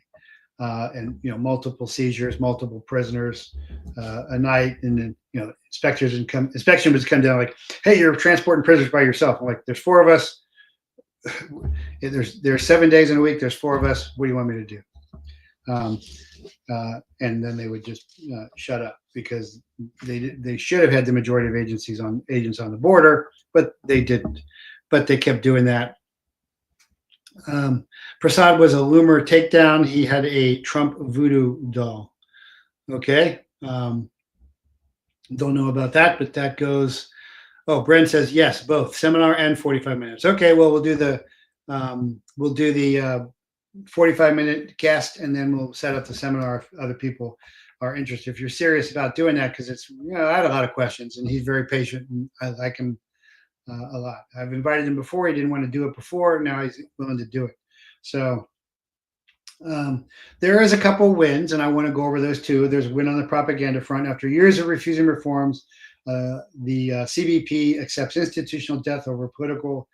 And multiple seizures, multiple prisoners a night, and then inspection would come down like, hey, you're transporting prisoners by yourself. I'm like, there's 4 of us. There's 7 days in a week. There's 4 of us. What do you want me to do? And then they would just shut up because they should have had the majority of agents on the border, but they didn't. But they kept doing that. Prasad was a Loomer takedown. He had a Trump voodoo doll. Okay. Don't know about that, but that goes. Oh, Brent says yes, both seminar and 45 minutes. Okay, well, we'll do the 45-minute guest, and then we'll set up the seminar if other people are interested. If you're serious about doing that, because it's I had a lot of questions, and he's very patient, and I like him a lot. I've invited him before. He didn't want to do it before. Now he's willing to do it. So there is a couple wins, and I want to go over those too. There's a win on the propaganda front. After years of refusing reforms, the CBP accepts institutional death over political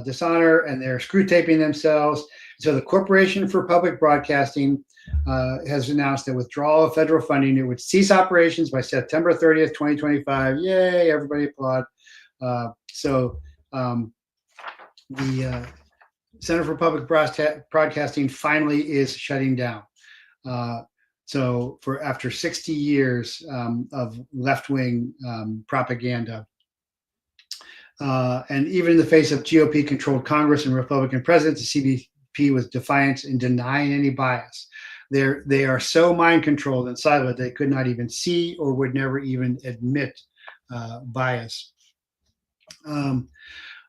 dishonor, and they're screw taping themselves. So the Corporation for Public Broadcasting has announced that withdrawal of federal funding. It would cease operations by September 30th, 2025. Yay, everybody applaud. So the Center for Public Broadcasting finally is shutting down. So after 60 years of left-wing propaganda, and even in the face of GOP-controlled Congress and Republican presidents, the CBP was defiant in denying any bias. They are so mind-controlled and siloed they could not even see or would never even admit bias.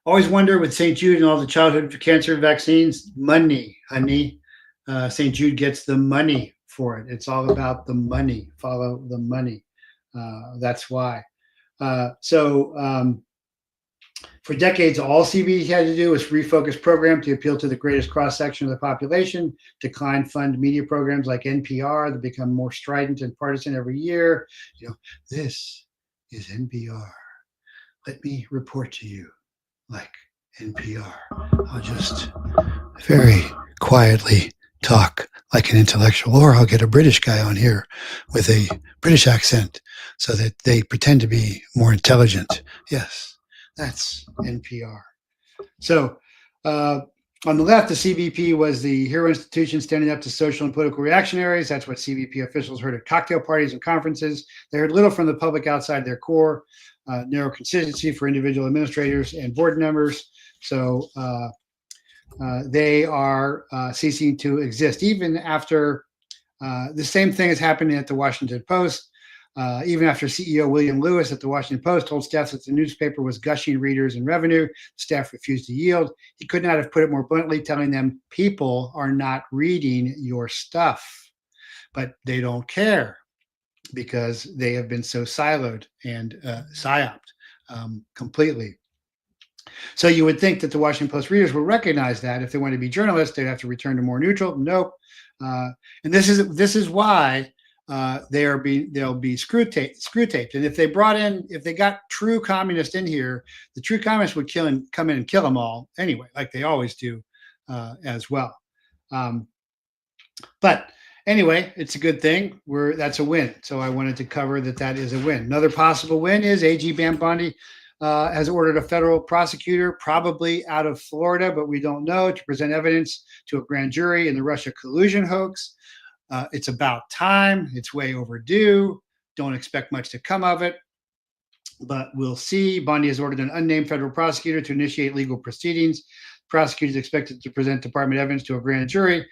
Always wonder with St. Jude and all the childhood cancer vaccines, money, honey. St. Jude gets the money for it. It's all about the money. Follow the money. That's why. For decades, all CBP had to do was refocus program to appeal to the greatest cross-section of the population, decline fund media programs like NPR that become more strident and partisan every year. This is NPR. Let me report to you like NPR. I'll just very quietly talk like an intellectual, or I'll get a British guy on here with a British accent so that they pretend to be more intelligent. Yes, that's NPR. So on the left, the CBP was the hero institution standing up to social and political reactionaries. That's what CBP officials heard at cocktail parties and conferences. They heard little from the public outside their core, narrow consistency for individual administrators and board members. So they are ceasing to exist, even after the same thing is happening at the Washington Post. Even after CEO William Lewis at the Washington Post told staff that the newspaper was gushing readers and revenue, staff refused to yield. He could not have put it more bluntly, telling them people are not reading your stuff, but they don't care because they have been so siloed and psyoped completely. So you would think that the Washington Post readers will recognize that if they want to be journalists, they'd have to return to more neutral. Nope. And this is why they'll be screw taped. And if they got true communists in here, the true communists would come in and kill them all anyway, like they always do as well. But anyway, it's a good thing. That's a win. So I wanted to cover that is a win. Another possible win is AG Van Bondi has ordered a federal prosecutor, probably out of Florida, but we don't know, to present evidence to a grand jury in the Russia collusion hoax. It's about time. It's way overdue. Don't expect much to come of it, but we'll see. Bondi has ordered an unnamed federal prosecutor to initiate legal proceedings. The prosecutor is expected to present department evidence to a grand jury.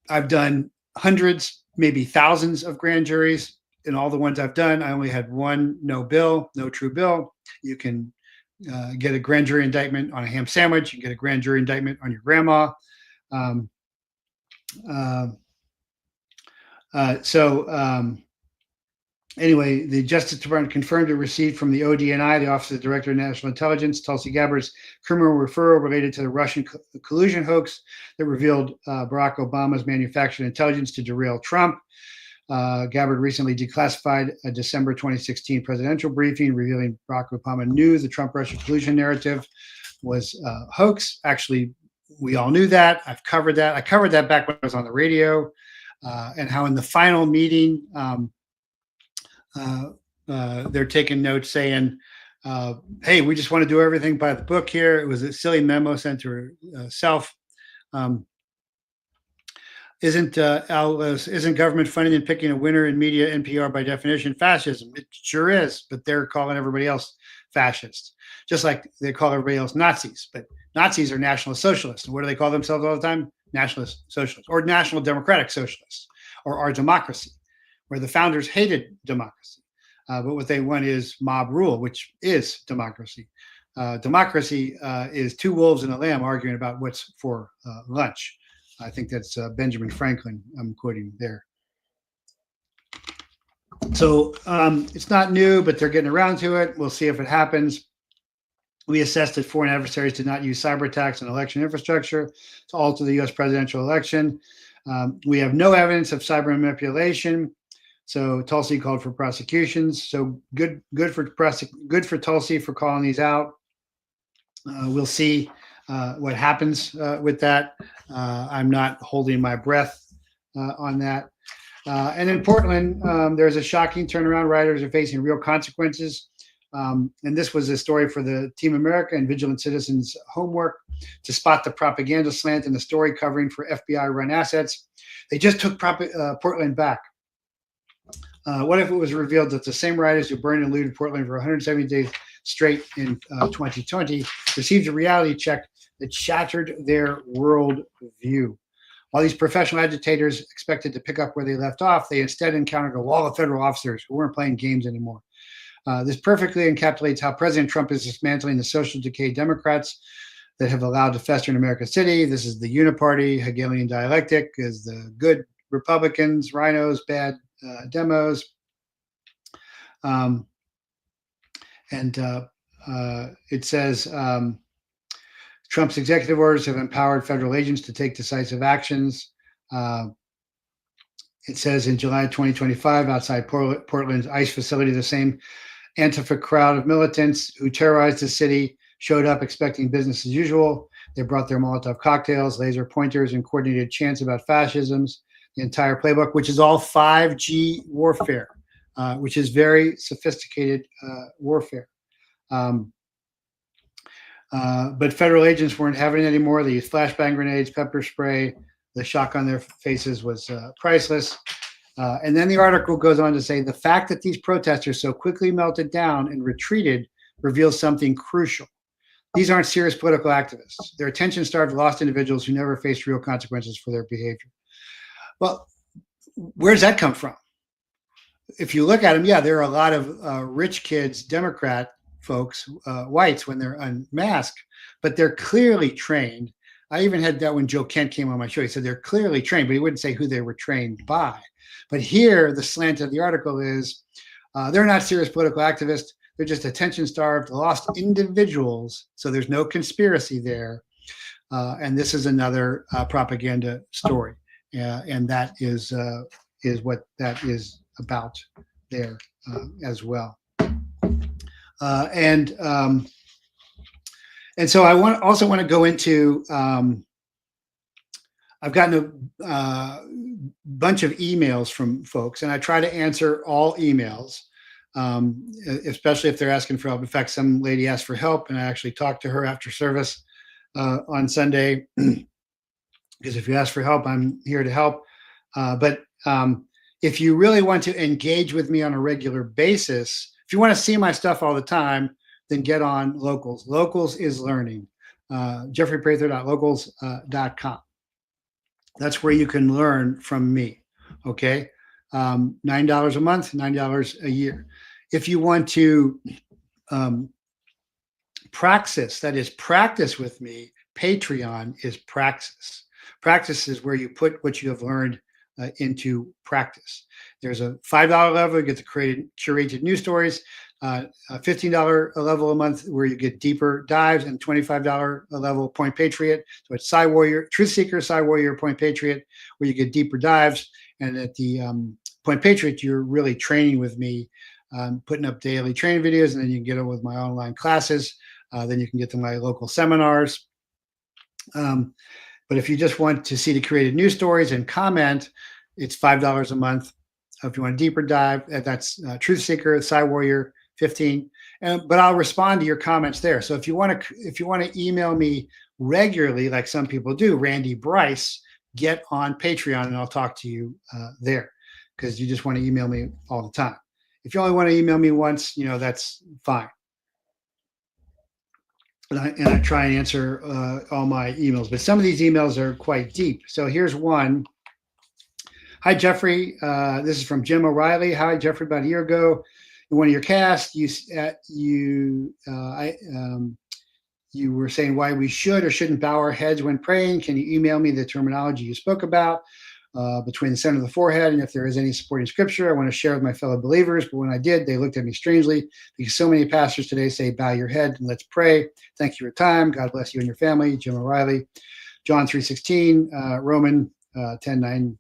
I've done hundreds, maybe thousands of grand juries. In all the ones I've done, I only had one no true bill. You can get a grand jury indictment on a ham sandwich. You can get a grand jury indictment on your grandma. Anyway, the Justice Department confirmed it received from the ODNI, the Office of the Director of National Intelligence, Tulsi Gabbard's criminal referral related to the Russian collusion hoax that revealed Barack Obama's manufactured intelligence to derail Trump. Gabbard recently declassified a December 2016 presidential briefing revealing Barack Obama knew the Trump-Russia collusion narrative was a hoax. Actually, we all knew that. I've covered that. I covered that back when I was on the radio, and how in the final meeting, they're taking notes saying, hey, we just want to do everything by the book here. It was a silly memo sent to herself. Isn't government funding and picking a winner in media NPR by definition fascism? It sure is, but they're calling everybody else fascists, just like they call everybody else Nazis. But Nazis are National Socialists. And what do they call themselves all the time? Nationalist Socialists, or National Democratic Socialists, or our democracy, where the founders hated democracy. But what they want is mob rule, which is democracy. Democracy is two wolves and a lamb arguing about what's for lunch. I think that's Benjamin Franklin I'm quoting there. So it's not new, but they're getting around to it. We'll see if it happens. We assessed that foreign adversaries did not use cyber attacks and election infrastructure to alter the U.S. presidential election. We have no evidence of cyber manipulation. So Tulsi called for prosecutions. So good for Tulsi for calling these out. We'll see what happens with that. I'm not holding my breath on that. And in Portland, there's a shocking turnaround. Rioters are facing real consequences. And this was a story for the Team America and Vigilant Citizens homework to spot the propaganda slant in the story covering for FBI-run assets. They just took Portland back. What if it was revealed that the same rioters who burned and looted Portland for 170 days straight in 2020 received a reality check that shattered their world view? While these professional agitators expected to pick up where they left off, they instead encountered a wall of federal officers who weren't playing games anymore. This perfectly encapsulates how President Trump is dismantling the social decay Democrats that have allowed to fester in America's city. This is the uniparty Hegelian dialectic, is the good Republicans, rhinos, bad demos. It says Trump's executive orders have empowered federal agents to take decisive actions. It says in July 2025, outside Portland's ICE facility, the same Antifa crowd of militants who terrorized the city showed up expecting business as usual. They brought their Molotov cocktails, laser pointers, and coordinated chants about fascisms. The entire playbook, which is all 5G warfare, which is very sophisticated warfare. But federal agents weren't having it anymore. They used flashbang grenades, pepper spray. The shock on their faces was priceless. And then the article goes on to say the fact that these protesters so quickly melted down and retreated reveals something crucial. These aren't serious political activists. They're attention-starved, lost individuals who never faced real consequences for their behavior. Well, where does that come from? If you look at them, yeah, there are a lot of rich kids, Democrat folks, whites, when they're unmasked, but they're clearly trained. I even had that when Joe Kent came on my show. He said they're clearly trained, but he wouldn't say who they were trained by. But here, the slant of the article is they're not serious political activists. They're just attention-starved, lost individuals. So there's no conspiracy there. And this is another propaganda story. And that is what that is about there as well. And so I also want to go into, I've gotten a bunch of emails from folks, and I try to answer all emails, especially if they're asking for help. In fact, some lady asked for help, and I actually talked to her after service on Sunday, because if you ask for help, I'm here to help. But if you really want to engage with me on a regular basis, if you want to see my stuff all the time, then get on Locals. Locals is learning. JeffreyPrather.locals.com. That's where you can learn from me. Okay, $9 a month, $9 a year. If you want to praxis, that is practice with me, Patreon is praxis. Praxis is where you put what you have learned into practice. There's a $5 level, you get the curated news stories, a $15 level a month where you get deeper dives, and $25 a level Point Patriot. So it's Psy Warrior, Truth Seeker, Psy Warrior, Point Patriot, where you get deeper dives. And at the Point Patriot, you're really training with me, putting up daily training videos, and then you can get it with my online classes. Then you can get to my local seminars. But if you just want to see the curated news stories and comment, it's $5 a month. If you want a deeper dive, that's Truth Seeker, Psy Warrior, 15. But I'll respond to your comments there. So if you want to email me regularly, like some people do, Randy Bryce, get on Patreon, and I'll talk to you there, because you just want to email me all the time. If you only want to email me once, that's fine. And I try and answer all my emails, but some of these emails are quite deep. So here's one. Hi, Jeffrey. This is from Jim O'Reilly. Hi, Jeffrey. About a year ago, in one of your casts, you were saying why we should or shouldn't bow our heads when praying. Can you email me the terminology you spoke about between the center of the forehead, and if there is any supporting scripture I want to share with my fellow believers? But when I did, they looked at me strangely, because so many pastors today say, bow your head and let's pray. Thank you for your time. God bless you and your family. Jim O'Reilly. John 3:16, Roman 10:9,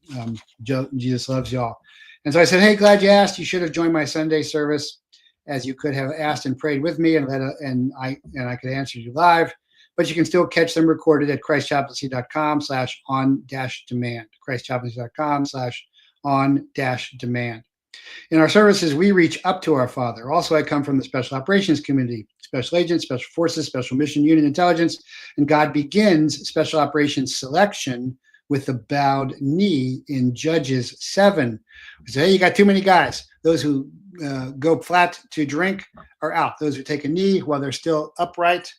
Jesus loves y'all. And so I said, hey, glad you asked. You should have joined my Sunday service, as you could have asked and prayed with me, and I could answer you live. But you can still catch them recorded at christchaplaincy.com/on-demand, christchaplaincy.com/on-demand. In our services, we reach up to our Father. Also, I come from the Special Operations Community, Special Agents, Special Forces, Special Mission Unit Intelligence, and God begins Special Operations selection with the bowed knee in Judges 7. We say, hey, you got too many guys. Those who go flat to drink are out. Those who take a knee while they're still upright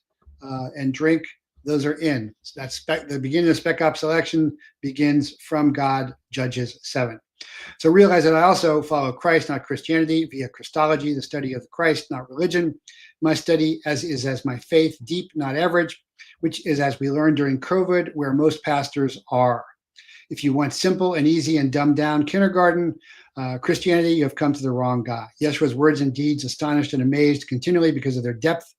and drink, those are in. So that's the beginning of spec op selection begins from God, Judges 7. So realize that I also follow Christ, not Christianity, via Christology, the study of Christ, not religion. My study as my faith, deep, not average, which is as we learned during COVID, where most pastors are. If you want simple and easy and dumbed down kindergarten Christianity, you have come to the wrong guy. Yeshua's words and deeds astonished and amazed continually because of their depth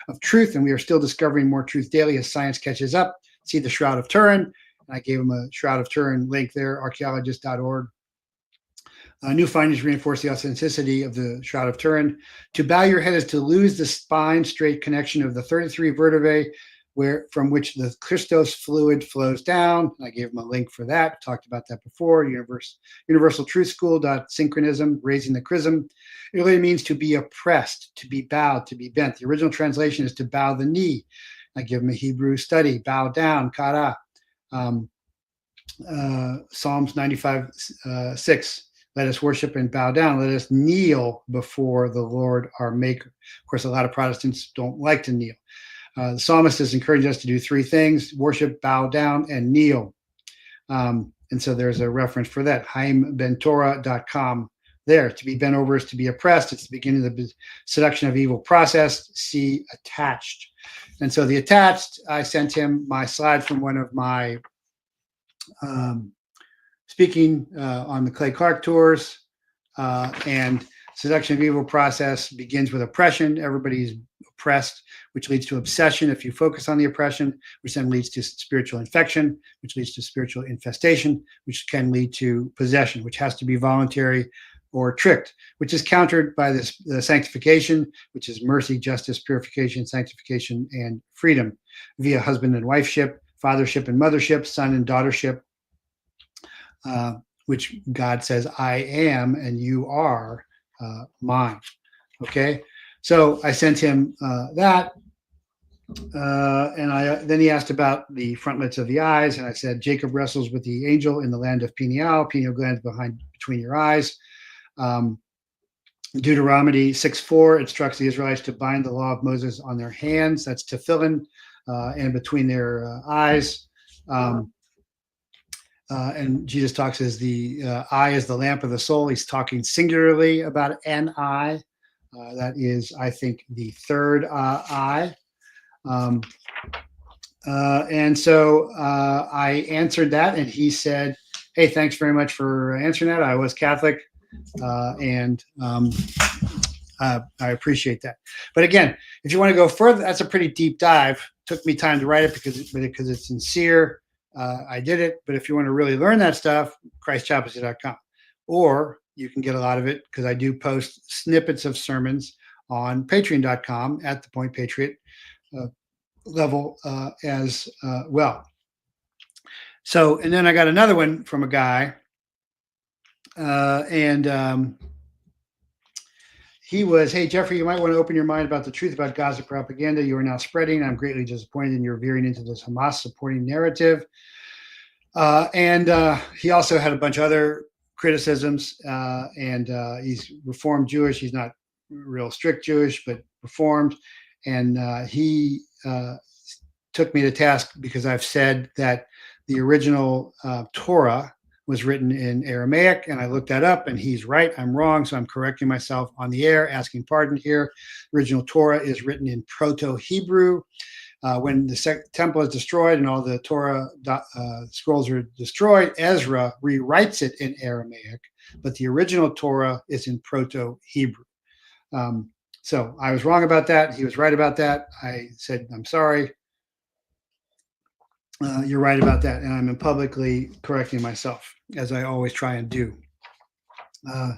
of truth, and we are still discovering more truth daily as science catches up. See the Shroud of Turin. I gave him a Shroud of Turin link there, archaeologist.org. New findings reinforce the authenticity of the Shroud of Turin. To bow your head is to lose the spine straight connection of the 33 vertebrae from which the Christos fluid flows down. I gave him a link for that. Talked about that before. Universal Truth School. Synchronism, raising the chrism. It really means to be oppressed, to be bowed, to be bent. The original translation is to bow the knee. I give him a Hebrew study. Bow down, kara. Psalms 95:6. Let us worship and bow down. Let us kneel before the Lord our Maker. Of course, a lot of Protestants don't like to kneel. The psalmist is encouraging us to do three things: worship, bow down, and kneel. And so there's a reference for that, haimbentorah.com. There, to be bent over is to be oppressed. It's the beginning of the seduction of evil process. See attached. And so the attached, I sent him my slide from one of my speaking on the Clay Clark tours. And seduction of evil process begins with oppression. Everybody's oppressed, which leads to obsession if you focus on the oppression, which then leads to spiritual infection, which leads to spiritual infestation, which can lead to possession, which has to be voluntary or tricked, which is countered by this sanctification, which is mercy, justice, purification, sanctification, and freedom via husband and wifeship, fathership and mothership, son and daughtership, which God says, I am and you are mine. Okay, so I sent him that. And then he asked about the frontlets of the eyes, and I said, Jacob wrestles with the angel in the land of pineal glands between your eyes. Deuteronomy 6:4 instructs the Israelites to bind the law of Moses on their hands. That's tefillin, and between their eyes. And Jesus talks as the eye is the lamp of the soul. He's talking singularly about an eye. That is, I think, the third eye. And so I answered that, and he said, hey, thanks very much for answering that. I was Catholic. And I appreciate that. But again, if you want to go further, that's a pretty deep dive. Took me time to write it because it's sincere. I did it. But if you want to really learn that stuff, ChristChaplacy.com. Or you can get a lot of it because I do post snippets of sermons on Patreon.com at the Point Patriot level as well. So, and then I got another one from a guy. He was, hey, Jeffrey, you might want to open your mind about the truth about Gaza propaganda you are now spreading. I'm greatly disappointed in your veering into this Hamas supporting narrative. And he also had a bunch of other criticisms. And he's Reformed Jewish. He's not real strict Jewish, but Reformed. And he took me to task because I've said that the original Torah was written in Aramaic, and I looked that up, and he's right. I'm wrong, so I'm correcting myself on the air, asking pardon here. Original Torah is written in Proto-Hebrew. When the temple is destroyed and all the Torah scrolls are destroyed, Ezra rewrites it in Aramaic, but the original Torah is in Proto-Hebrew. So I was wrong about that. He was right about that. I said, I'm sorry. You're right about that, and I'm publicly correcting myself, as I always try and do.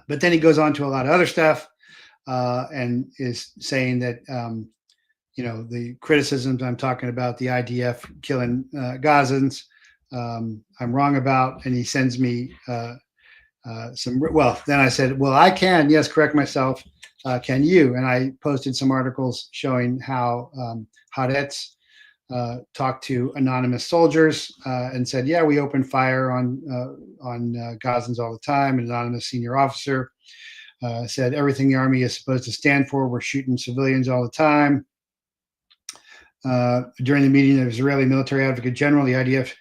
But then he goes on to a lot of other stuff and is saying that, the criticisms I'm talking about, the IDF killing Gazans, I'm wrong about, and he sends me some. Well, then I said, well, I can, yes, correct myself. Can you? And I posted some articles showing how Haaretz talked to anonymous soldiers and said, yeah, we open fire on Gazans all the time. An anonymous senior officer said everything the army is supposed to stand for, we're shooting civilians all the time. During the meeting of Israeli military advocate general, the IDF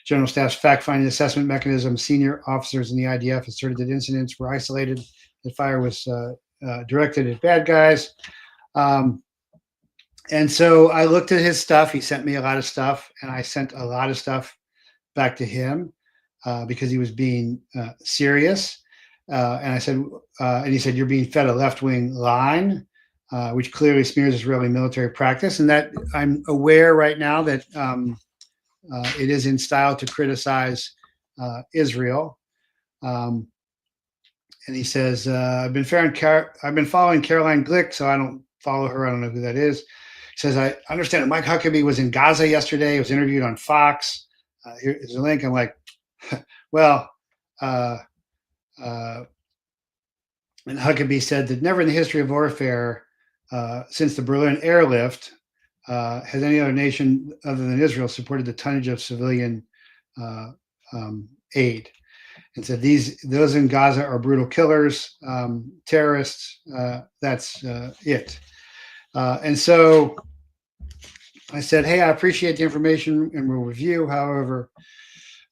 General Staff's fact-finding assessment mechanism, senior officers in the IDF asserted that incidents were isolated, that fire was directed at bad guys. And so I looked at his stuff. He sent me a lot of stuff, and I sent a lot of stuff back to him because he was being serious. And I said, and he said, you're being fed a left-wing line, which clearly smears Israeli military practice. And that I'm aware right now that it is in style to criticize Israel. And he says, I've been following Caroline Glick, so I don't follow her. I don't know who that is. Says, I understand that Mike Huckabee was in Gaza yesterday. He was interviewed on Fox. Here's a link. I'm like, well, and Huckabee said that never in the history of warfare since the Berlin airlift has any other nation other than Israel supported the tonnage of civilian aid. And said those in Gaza are brutal killers, terrorists. That's it. And so I said, hey, I appreciate the information and will review. However,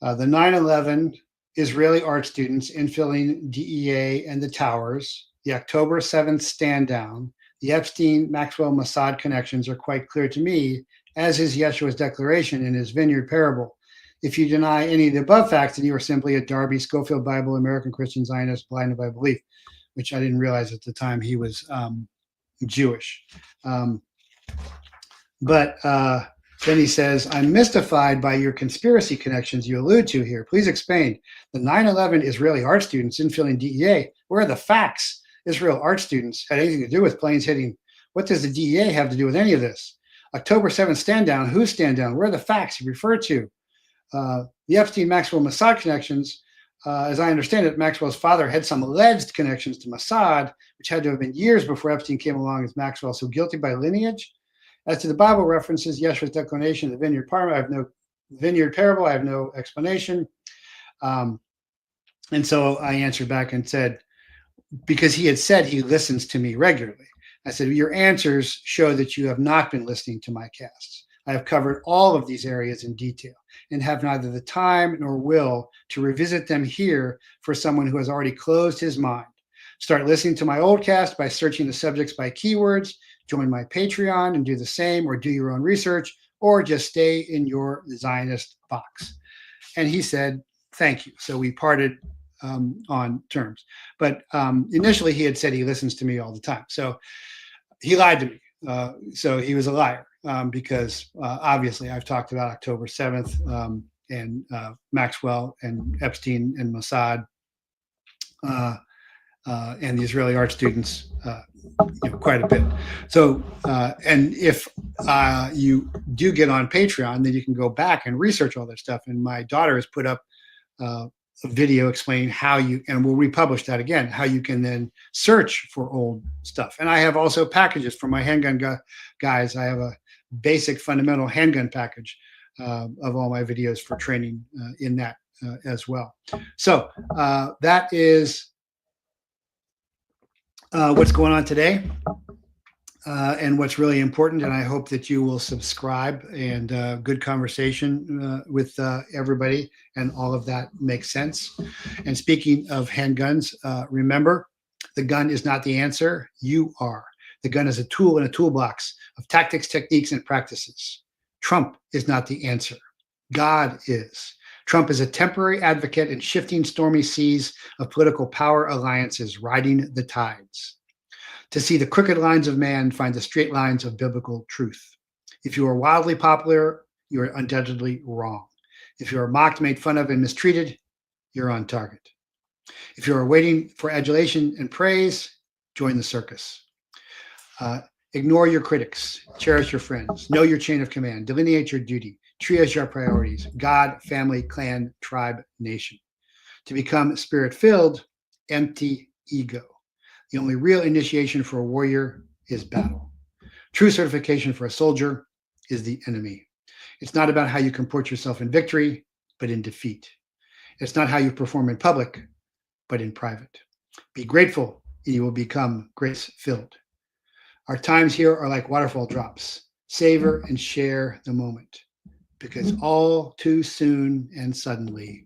the 9/11 Israeli art students infilling DEA and the towers, the October 7th stand down, the Epstein Maxwell Mossad connections are quite clear to me, as is Yeshua's declaration in his vineyard parable. If you deny any of the above facts, then you are simply a Darby Scofield Bible, American Christian Zionist, blinded by belief, which I didn't realize at the time he was Jewish. But then he says, I'm mystified by your conspiracy connections you allude to here. Please explain. The 9/11 Israeli art students infilling DEA, where are the facts? Israel art students had anything to do with planes hitting. What does the DEA have to do with any of this? October 7th stand down, who's stand down? Where are the facts you refer to? The Epstein Maxwell Mossad connections, as I understand it, Maxwell's father had some alleged connections to Mossad, which had to have been years before Epstein came along as Maxwell, so guilty by lineage. As to the Bible references, Yeshua's declaration, the vineyard parable, I have no explanation. And so I answered back and said, because he had said he listens to me regularly. I said, your answers show that you have not been listening to my casts. I have covered all of these areas in detail and have neither the time nor will to revisit them here for someone who has already closed his mind. Start listening to my old cast by searching the subjects by keywords, join my Patreon and do the same, or do your own research, or just stay in your Zionist box. And he said, thank you. So we parted on terms. But initially he had said he listens to me all the time. So he lied to me. So he was a liar because obviously I've talked about October 7th and Maxwell and Epstein and Mossad and the Israeli art students quite a bit. So, and if you do get on Patreon, then you can go back and research all that stuff. And my daughter has put up a video explaining how you, and we'll republish that again, how you can then search for old stuff. And I have also packages for my handgun guys. I have a basic fundamental handgun package of all my videos for training in that as well. So that is what's going on today and what's really important. And I hope that you will subscribe and good conversation with everybody, and all of that makes sense. And speaking of handguns, remember, the gun is not the answer. You are. The gun is a tool in a toolbox of tactics, techniques, and practices. Trump is not the answer. God is. Trump is a temporary advocate in shifting stormy seas of political power alliances, riding the tides. To see the crooked lines of man, find the straight lines of biblical truth. If you are wildly popular, you are undoubtedly wrong. If you are mocked, made fun of, and mistreated, you're on target. If you are waiting for adulation and praise, join the circus. Ignore your critics, cherish your friends, know your chain of command, delineate your duty, triage your priorities: God, family, clan, tribe, nation. To become spirit-filled, empty ego. The only real initiation for a warrior is battle. True certification for a soldier is the enemy. It's not about how you comport yourself in victory, but in defeat. It's not how you perform in public, but in private. Be grateful, and you will become grace-filled. Our times here are like waterfall drops. Savor and share the moment, because all too soon and suddenly